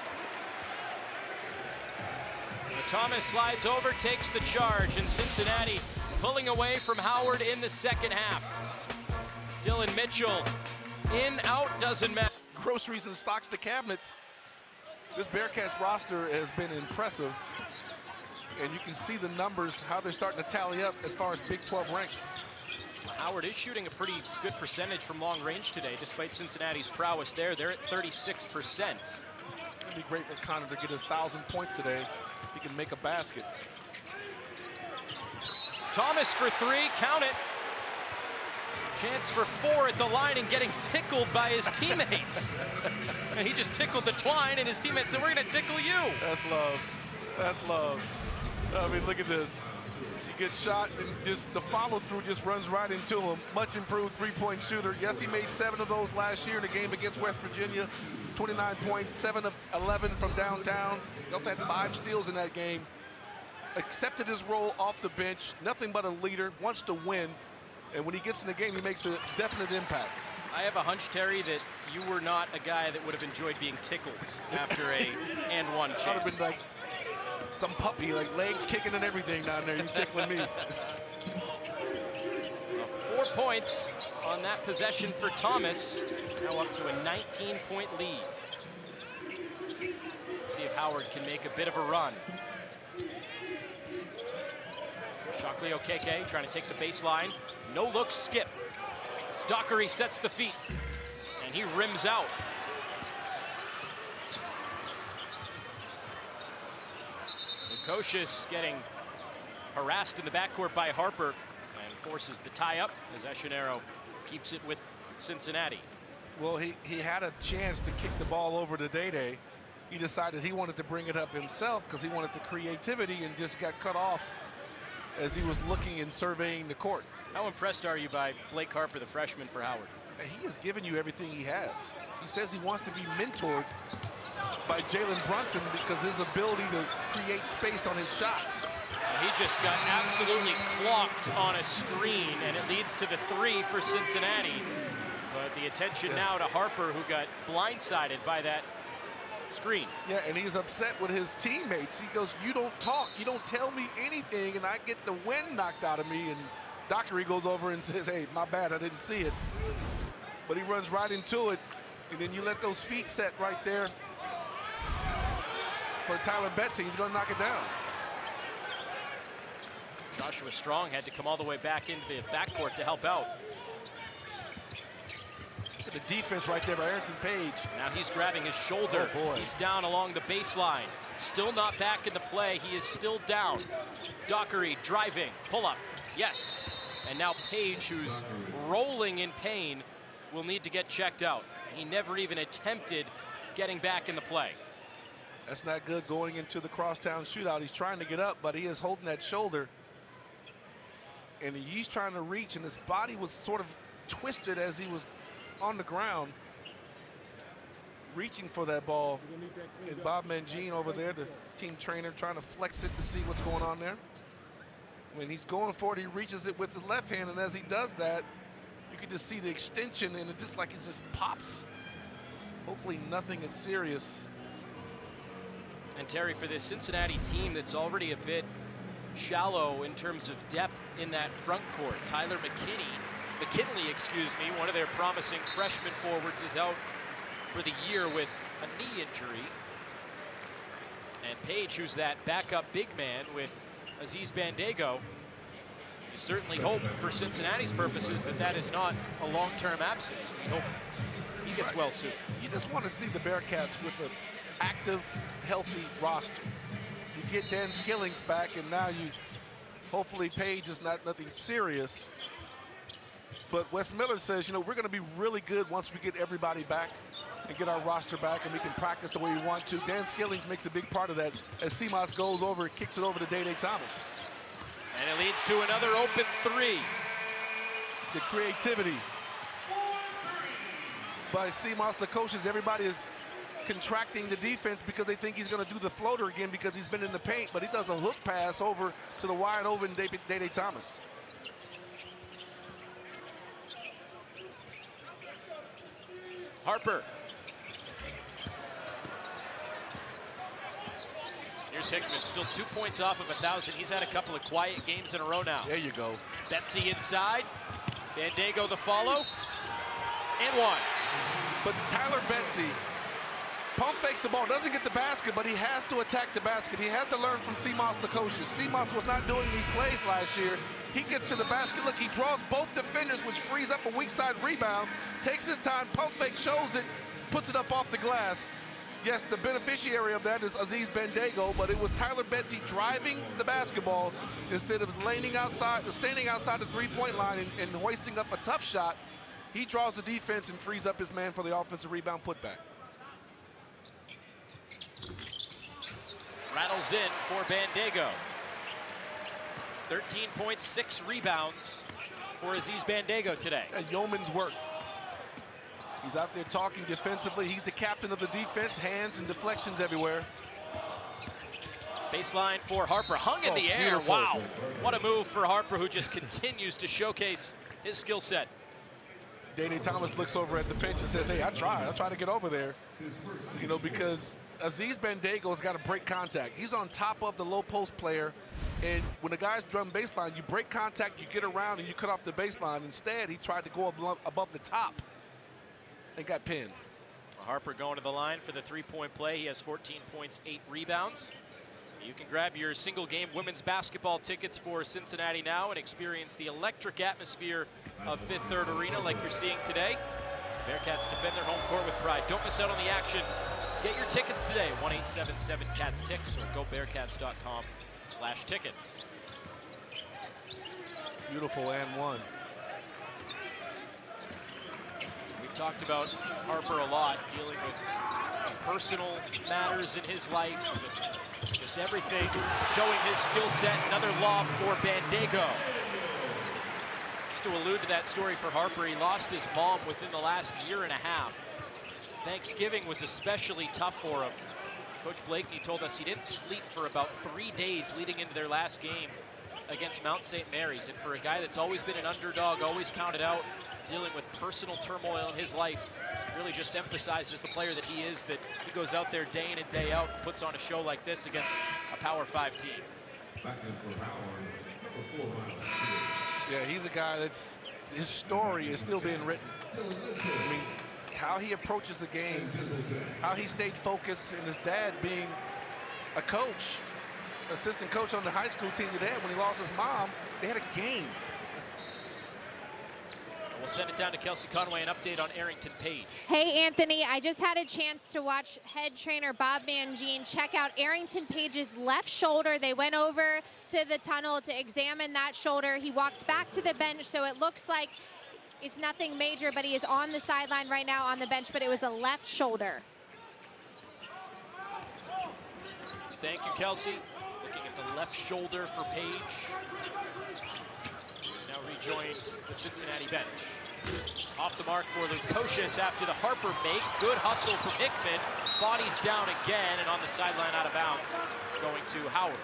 Thomas slides over, takes the charge, and Cincinnati pulling away from Howard in the second half. Dylan Mitchell, in, out, doesn't matter. Groceries and stocks to cabinets. This Bearcats roster has been impressive, and you can see the numbers, how they're starting to tally up as far as Big 12 ranks. Howard is shooting a pretty good percentage from long range today, despite Cincinnati's prowess there. They're at 36%. It'd be great for Connor to get his 1,000 points today. He can make a basket. Thomas for 3, count it. Chance for 4 at the line and getting tickled by his teammates. And he just tickled the twine, and his teammates said, we're gonna tickle you. That's love. That's love. I mean, look at this. He gets shot, and just the follow-through just runs right into him. Much improved three-point shooter. Yes, he made 7 of those last year in the game against West Virginia. 29 points, 7 of 11 from downtown. He also had 5 steals in that game. Accepted his role off the bench. Nothing but a leader, wants to win. And when he gets in the game, he makes a definite impact. I have a hunch, Terry, that you were not a guy that would have enjoyed being tickled after a and one chance. I would have been like some puppy, like legs kicking and everything down there. You tickling me. 4 points on that possession for Thomas. Now up to a 19-point lead. See if Howard can make a bit of a run. Shockley Okeke trying to take the baseline. No look skip. Dockery sets the feet, and he rims out. Lukosius getting harassed in the backcourt by Harper and forces the tie-up as Eschanero keeps it with Cincinnati. Well, he had a chance to kick the ball over to Day-Day. He decided he wanted to bring it up himself because he wanted the creativity and just got cut off as he was looking and surveying the court. How impressed are you by Blake Harper, the freshman for Howard? And he has given you everything he has. He says he wants to be mentored by Jalen Brunson because his ability to create space on his shot. He just got absolutely clocked on a screen, and it leads to the 3 for Cincinnati. But the attention now to Harper, who got blindsided by that screen. Yeah, and he's upset with his teammates. He goes, you don't talk, you don't tell me anything, and I get the wind knocked out of me. And Dockery goes over and says, hey, my bad, I didn't see it. But he runs right into it, and then you let those feet set right there for Tyler Betsy. He's gonna knock it down. Joshua Strong had to come all the way back into the backcourt to help out. The defense right there by Ayrton Page. Now he's grabbing his shoulder. Oh boy. He's down along the baseline. Still not back in the play. He is still down. Dockery driving, pull up, yes. And now Page, who's rolling in pain, will need to get checked out. He never even attempted getting back in the play. That's not good going into the crosstown shootout. He's trying to get up, but he is holding that shoulder. And he's trying to reach, and his body was sort of twisted as he was on the ground, reaching for that ball. And Bob Mangine over there, the team trainer, trying to flex it to see what's going on there. When he's going for it, he reaches it with the left hand, and as he does that, you can just see the extension, and it just like it just pops. Hopefully nothing is serious. And Terry, for this Cincinnati team that's already a bit shallow in terms of depth in that front court, Tyler McKinley, excuse me, one of their promising freshman forwards, is out for the year with a knee injury. And Page, who's that backup big man with Aziz Bandego, you certainly hope for Cincinnati's purposes that that is not a long-term absence. We hope he gets well soon. You just want to see the Bearcats with an active, healthy roster. You get Dan Skillings back, and now you hopefully Page is not nothing serious. But Wes Miller says, you know, we're going to be really good once we get everybody back and get our roster back and we can practice the way we want to. Dan Skillings makes a big part of that as Seamoss goes over, kicks it over to Day Thomas. And it leads to another open three. The creativity by Seamoss, the coaches, everybody is contracting the defense because they think he's going to do the floater again because he's been in the paint, but he does a hook pass over to the wide open Day Thomas. Harper. Here's Hickman, still 2 points off of 1,000. He's had a couple of quiet games in a row now. There you go. Betsy inside. Bandego the follow. And one. But Tyler Betsy pump fakes the ball, doesn't get the basket, but he has to attack the basket. He has to learn from Seamoss Lukosius. Seamoss was not doing these plays last year. He gets to the basket. Look, he draws both defenders, which frees up a weak side rebound. Takes his time, pump fake, shows it, puts it up off the glass. Yes, the beneficiary of that is Aziz Bandego, but it was Tyler Betsy driving the basketball instead of standing outside the three-point line and hoisting up a tough shot. He draws the defense and frees up his man for the offensive rebound putback. Rattles in for Bandego. 13 points, 6 rebounds for Aziz Bandego today. Yeoman's work. He's out there talking defensively. He's the captain of the defense, hands and deflections everywhere. Baseline for Harper, hung in the air. Beautiful. Wow, what a move for Harper, who just continues to showcase his skill set. Day Thomas looks over at the bench and says, hey, I'll try to get over there. You know, because Aziz Bandego's got to break contact. He's on top of the low post player, and when the guy's drum baseline, you break contact, you get around, and you cut off the baseline. Instead, he tried to go above the top and got pinned. Harper going to the line for the three-point play. He has 14 points, 8 rebounds. You can grab your single-game women's basketball tickets for Cincinnati now and experience the electric atmosphere of Fifth Third Arena like you're seeing today. Bearcats defend their home court with pride. Don't miss out on the action. Get your tickets today, 1-877-CATS-TICKS or gobearcats.com/tickets. Beautiful and one. We've talked about Harper a lot, dealing with personal matters in his life. Just everything, showing his skill set. Another lob for Bandego. Just to allude to that story for Harper, he lost his mom within the last year and a half. Thanksgiving was especially tough for him. Coach Blakeney told us he didn't sleep for about 3 days leading into their last game against Mount St. Mary's. And for a guy that's always been an underdog, always counted out, dealing with personal turmoil in his life, really just emphasizes the player that he is, that he goes out there day in and day out and puts on a show like this against a Power 5 team. Yeah, he's a guy that's, his story is still being written. I mean, how he approaches the game, how he stayed focused, and his dad being a coach, assistant coach on the high school team today. When he lost his mom, they had a game. We'll send it down to Kelsey Conway, an update on Arrington Page. Hey, Anthony, I just had a chance to watch head trainer Bob Mangine check out Arrington Page's left shoulder. They went over to the tunnel to examine that shoulder. He walked back to the bench, so it looks like it's nothing major, but he is on the sideline right now on the bench, but it was a left shoulder. Thank you, Kelsey. Looking at the left shoulder for Page. He's now rejoined the Cincinnati bench. Off the mark for Lukosius after the Harper make. Good hustle from Hickman. Bodies down again, and on the sideline out of bounds, going to Howard.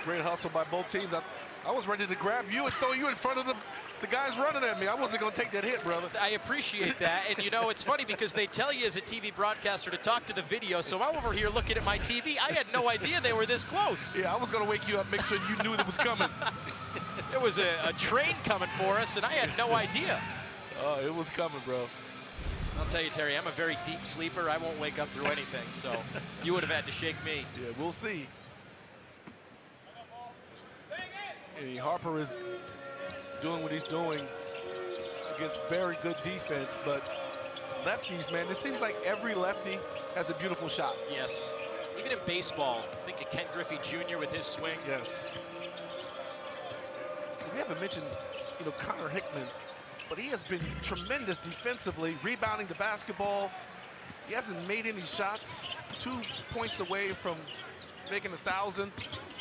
Great hustle by both teams. I was ready to grab you and throw you in front of the guys running at me. I wasn't going to take that hit, brother. I appreciate that. And, you know, it's funny because they tell you as a TV broadcaster to talk to the video. So I'm over here looking at my TV. I had no idea they were this close. Yeah, I was going to wake you up, make sure you knew that was coming. There was a train coming for us, and I had no idea. Oh, it was coming, bro. I'll tell you, Terry, I'm a very deep sleeper. I won't wake up through anything. So you would have had to shake me. Yeah, we'll see. And Harper is doing what he's doing against very good defense, but lefties, man, it seems like every lefty has a beautiful shot. Yes. Even in baseball, think of Ken Griffey Jr. with his swing. Yes. We haven't mentioned, you know, Connor Hickman but he has been tremendous defensively, rebounding the basketball. He hasn't made any shots, 2 points away from making 1,000,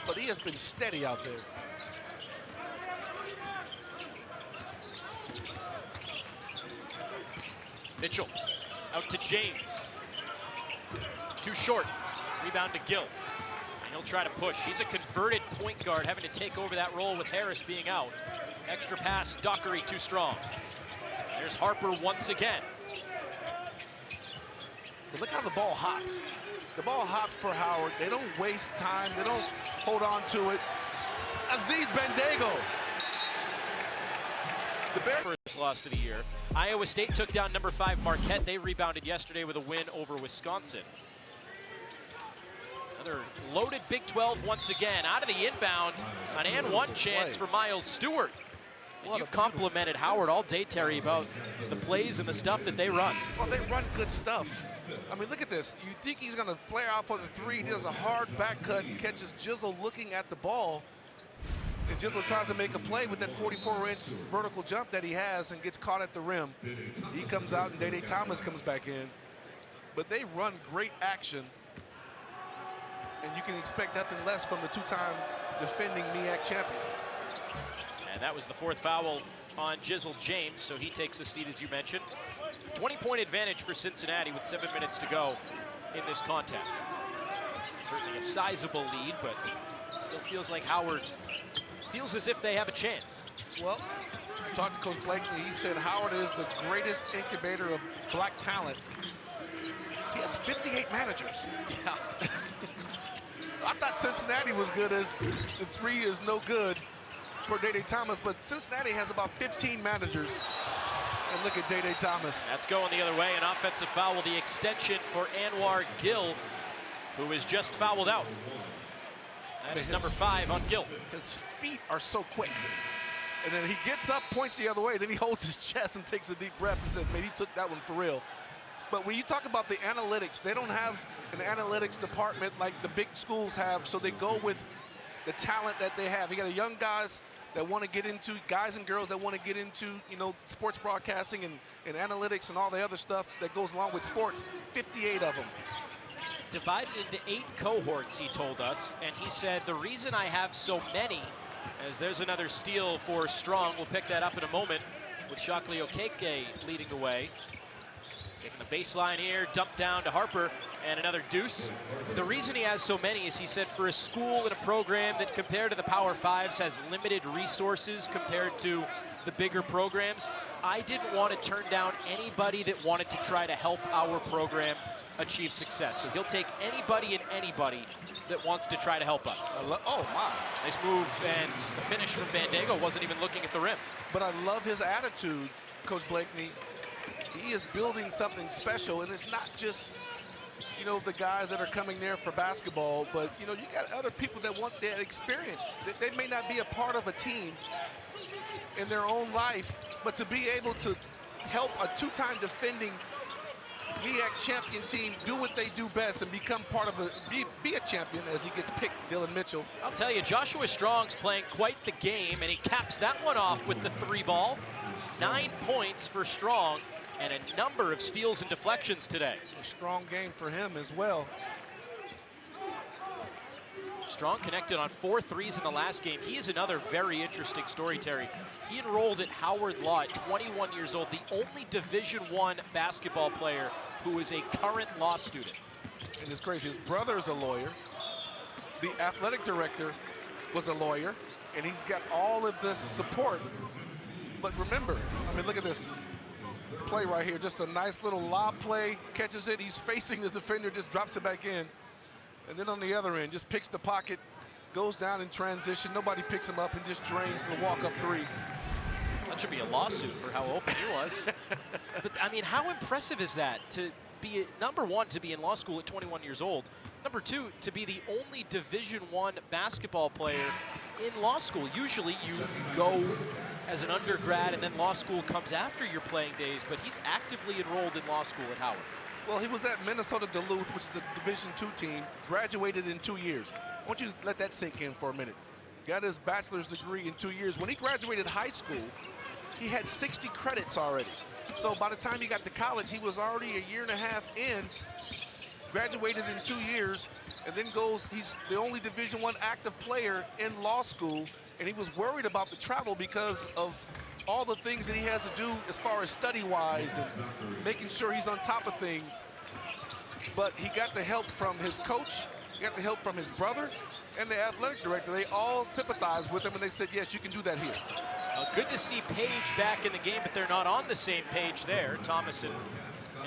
but he has been steady out there. Mitchell out to James. Too short. Rebound to Gill. And he'll try to push. He's a converted point guard, having to take over that role with Harris being out. Extra pass, Dockery too strong. There's Harper once again. But look how the ball hops. The ball hops for Howard. They don't waste time. They don't hold on to it. Aziz Bandago. The first loss of the year. Iowa State took down number 5 Marquette. They rebounded yesterday with a win over Wisconsin. Another loaded Big 12 once again. Out of the inbound, an and one chance for Miles Stewart. You've complimented Howard all day, Terry, about the plays and the stuff that they run. Well, they run good stuff. I mean, look at this. You think he's going to flare out for the 3. He does a hard back cut and catches Jizzle looking at the ball. And Jizzle tries to make a play with that 44-inch vertical jump that he has and gets caught at the rim. He comes out and Day Thomas comes back in. But they run great action. And you can expect nothing less from the 2-time defending MEAC champion. And that was the 4th foul on Jizzle James, so he takes the seat, as you mentioned. 20-point advantage for Cincinnati with 7 minutes to go in this contest. Certainly a sizable lead, but still feels like Howard feels as if they have a chance. Well, I talked to Coach Blakely. He said Howard is the greatest incubator of black talent. He has 58 managers. Yeah. I thought Cincinnati was good as the 3 is no good for Day Thomas, but Cincinnati has about 15 managers. And look at Day Thomas. That's going the other way. An offensive foul, the extension for Anwar Gill, who is just fouled out. That is number 5 on Gill. His feet are so quick. And then he gets up, points the other way, then he holds his chest and takes a deep breath and says, man, he took that one for real. But when you talk about the analytics, they don't have an analytics department like the big schools have, so they go with the talent that they have. You got young guys that want to get into, guys and girls that want to get into, you know, sports broadcasting and analytics and all the other stuff that goes along with sports. 58 of them. Divided into 8 cohorts, he told us, and he said the reason I have so many, as there's another steal for Strong, we'll pick that up in a moment, with Shockley Okeke leading the way. Taking the baseline here, dump down to Harper, and another deuce. The reason he has so many is, he said, for a school and a program that compared to the Power Fives has limited resources compared to the bigger programs, I didn't want to turn down anybody that wanted to try to help our program achieve success. So he'll take anybody and anybody that wants to try to help us. Oh, my. Nice move, and the finish from Bandago wasn't even looking at the rim. But I love his attitude, Coach Blakeney. He is building something special, and it's not just, you know, the guys that are coming there for basketball, but, you know, you got other people that want that experience. They may not be a part of a team in their own life, but to be able to help a 2-time defending MEAC champion team do what they do best and become part of be a champion as he gets picked, Dylan Mitchell. I'll tell you, Joshua Strong's playing quite the game, and he caps that one off with the 3 ball. 9 points for Strong, and a number of steals and deflections today. A strong game for him as well. Strong connected on 4 threes in the last game. He is another very interesting story, Terry. He enrolled at Howard Law at 21 years old, the only Division I basketball player who is a current law student. And it's crazy, his brother is a lawyer. The athletic director was a lawyer, and he's got all of this support. But remember, I mean, look at this play right here. Just a nice little lob play, catches it, he's facing the defender, just drops it back in. And then on the other end, just picks the pocket, goes down in transition, nobody picks him up, and just drains the walk-up 3. That should be a lawsuit for how open he was. But, I mean, how impressive is that to be, number 1, to be in law school at 21 years old, number 2, to be the only Division I basketball player in law school. Usually you go as an undergrad and then law school comes after your playing days, but he's actively enrolled in law school at Howard. Well, he was at Minnesota Duluth, which is the Division II team, graduated in 2 years. I want you to let that sink in for a minute. Got his bachelor's degree in 2 years. When he graduated high school, he had 60 credits already. So by the time he got to college, he was already a year and a half in, graduated in 2 years, and then he's the only Division I active player in law school, and he was worried about the travel because of all the things that he has to do as far as study-wise and making sure he's on top of things. But he got the help from his coach, he got the help from his brother, and the athletic director. They all sympathized with him, and they said, yes, you can do that here. Good to see Page back in the game, but they're not on the same page there. Thomas and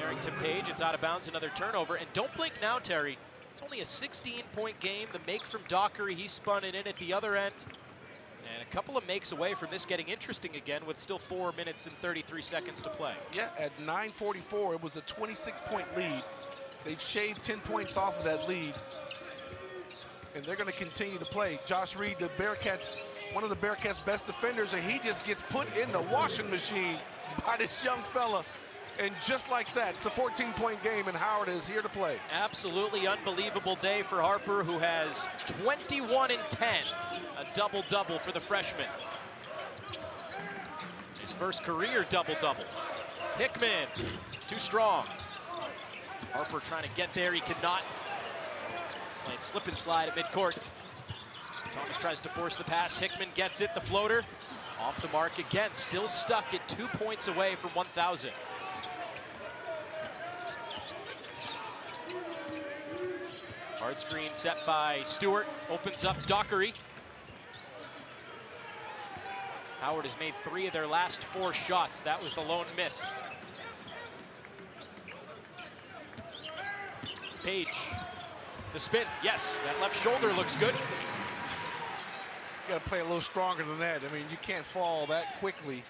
Arrington Page, it's out of bounds, another turnover. And don't blink now, Terry. It's only a 16-point game. The make from Dockery, he spun it in at the other end. And a couple of makes away from this getting interesting again with still 4 minutes and 33 seconds to play. Yeah, at 9:44, it was a 26-point lead. They've shaved 10 points off of that lead, and they're going to continue to play. Josh Reed, the Bearcats, one of the Bearcats' best defenders, and he just gets put in the washing machine by this young fella. And just like that, it's a 14-point game, and Howard is here to play. Absolutely unbelievable day for Harper, who has 21 and 10, a double-double for the freshman. His first career double-double. Hickman, too strong. Harper trying to get there, he cannot. Playing slip and slide at midcourt. Thomas tries to force the pass, Hickman gets it, the floater. Off the mark again, still stuck at 2 points away from 1,000. Hard screen set by Stewart, opens up Dockery. Howard has made 3 of their last 4 shots. That was the lone miss. Page, the spin, yes, that left shoulder looks good. You got to play a little stronger than that. I mean, you can't fall that quickly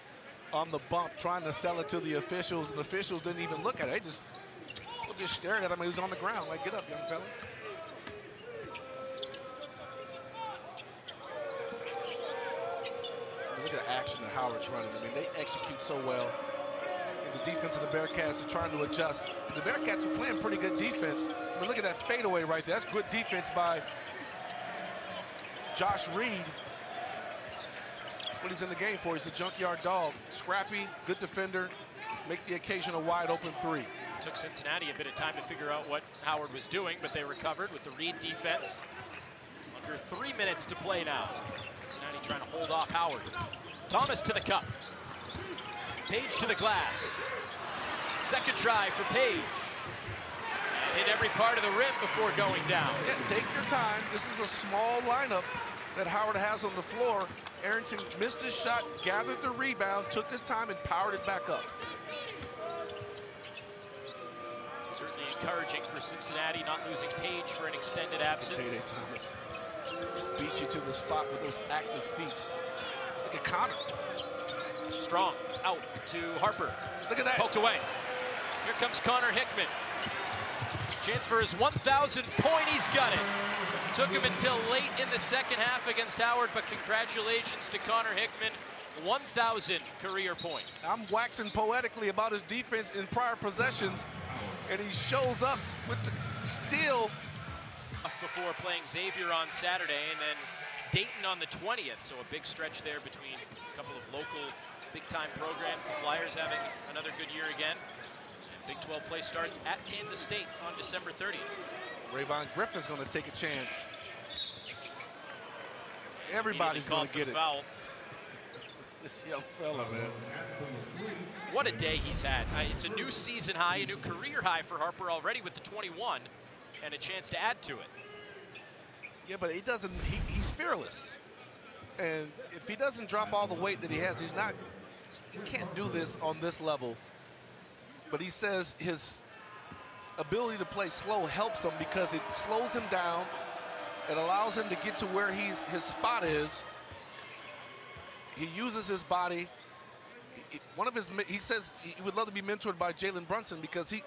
on the bump trying to sell it to the officials, and the officials didn't even look at it. They just staring at him. He was on the ground. Like, get up, young fella. Look at the action that Howard's running. I mean, they execute so well. And the defense of the Bearcats are trying to adjust. The Bearcats are playing pretty good defense. I mean, look at that fadeaway right there. That's good defense by Josh Reed. What he's in the game for. He's a junkyard dog. Scrappy, good defender, make the occasional wide open 3. Took Cincinnati a bit of time to figure out what Howard was doing, but they recovered with the Reed defense. Under 3 minutes to play now. Cincinnati trying to hold off Howard. Thomas to the cup. Page to the glass. Second try for Page. And hit every part of the rim before going down. Yeah, take your time. This is a small lineup that Howard has on the floor. Arrington missed his shot, gathered the rebound, took his time, and powered it back up. Certainly encouraging for Cincinnati, not losing Page for an extended absence. Day-Day Thomas just beat you to the spot with those active feet. Look at Connor. Strong, out to Harper. Look at that. Poked away. Here comes Connor Hickman. Chance for his 1,000th point, he's got it. Took him until late in the second half against Howard, but congratulations to Connor Hickman. 1,000 career points. I'm waxing poetically about his defense in prior possessions, and he shows up with the steal. Before playing Xavier on Saturday, and then Dayton on the 20th, so a big stretch there between a couple of local big-time programs. The Flyers having another good year again. And Big 12 play starts at Kansas State on December 30th. Rayvon Griffin's going to take a chance. Everybody's going to get it. Foul. This young fella, man. What a day he's had. It's a new season high, a new career high for Harper already with the 21, and a chance to add to it. Yeah, but he doesn't, he's fearless. And if he doesn't drop all the weight that he has, he can't do this on this level. But he says his ability to play slow helps him because it slows him down. It allows him to get to where his spot is. He uses his body. He says he would love to be mentored by Jalen Brunson because he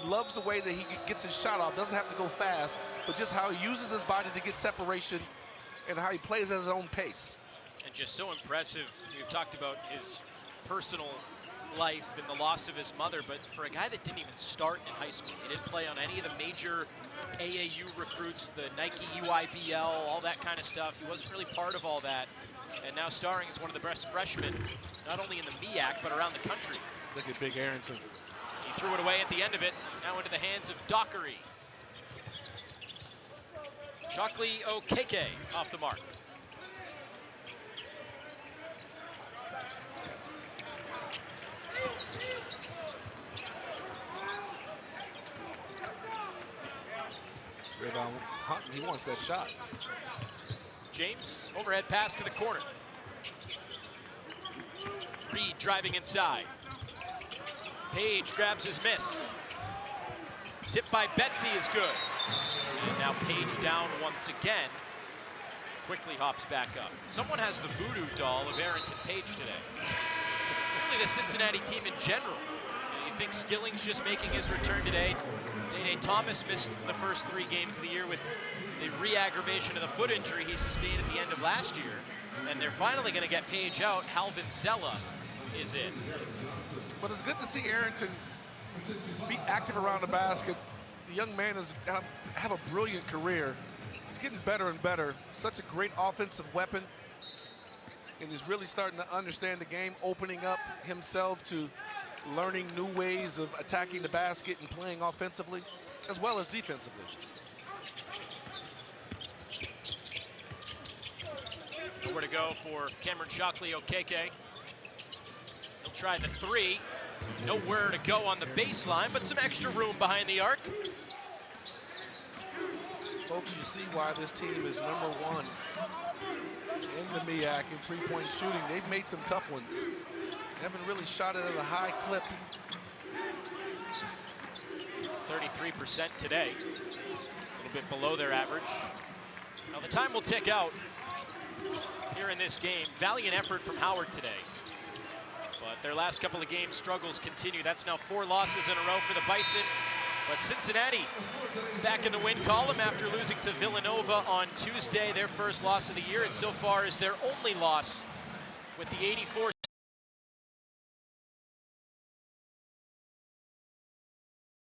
loves the way that he gets his shot off. Doesn't have to go fast, but just how he uses his body to get separation and how he plays at his own pace. And just so impressive. We've talked about his personal life in the loss of his mother, but for a guy that didn't even start in high school, he didn't play on any of the major AAU recruits, the Nike UIBL, all that kind of stuff. He wasn't really part of all that. And now starring as one of the best freshmen, not only in the MEAC, but around the country. Look at Big Arrington. He threw it away at the end of it, now into the hands of Dockery. Shockley Okeke off the mark. Hutton, he wants that shot. James, overhead pass to the corner. Reed driving inside. Page grabs his miss. Tipped by Betsy is good. And now Page down once again. Quickly hops back up. Someone has the voodoo doll of Arrington Page today. Really the Cincinnati team in general. You think Skilling's just making his return today? Day Thomas missed the first 3 games of the year with the re-aggravation of the foot injury he sustained at the end of last year. And they're finally going to get Page out. Halvin Zella is in. But it's good to see Arrington be active around the basket. The young man has have a brilliant career. He's getting better and better. Such a great offensive weapon. And he's really starting to understand the game, opening up himself to learning new ways of attacking the basket and playing offensively as well as defensively. Nowhere to go for Cameron Shockley Okeke. He'll try the 3. Nowhere to go on the baseline, but some extra room behind the arc. Folks, you see why this team is #1 in the MEAC in three-point shooting. They've made some tough ones. Haven't really shot it at a high clip. 33% today. A little bit below their average. Now the time will tick out here in this game. Valiant effort from Howard today. But their last couple of game struggles continue. That's now 4 losses in a row for the Bison. But Cincinnati back in the win column after losing to Villanova on Tuesday, their first loss of the year. And so far is their only loss with the 84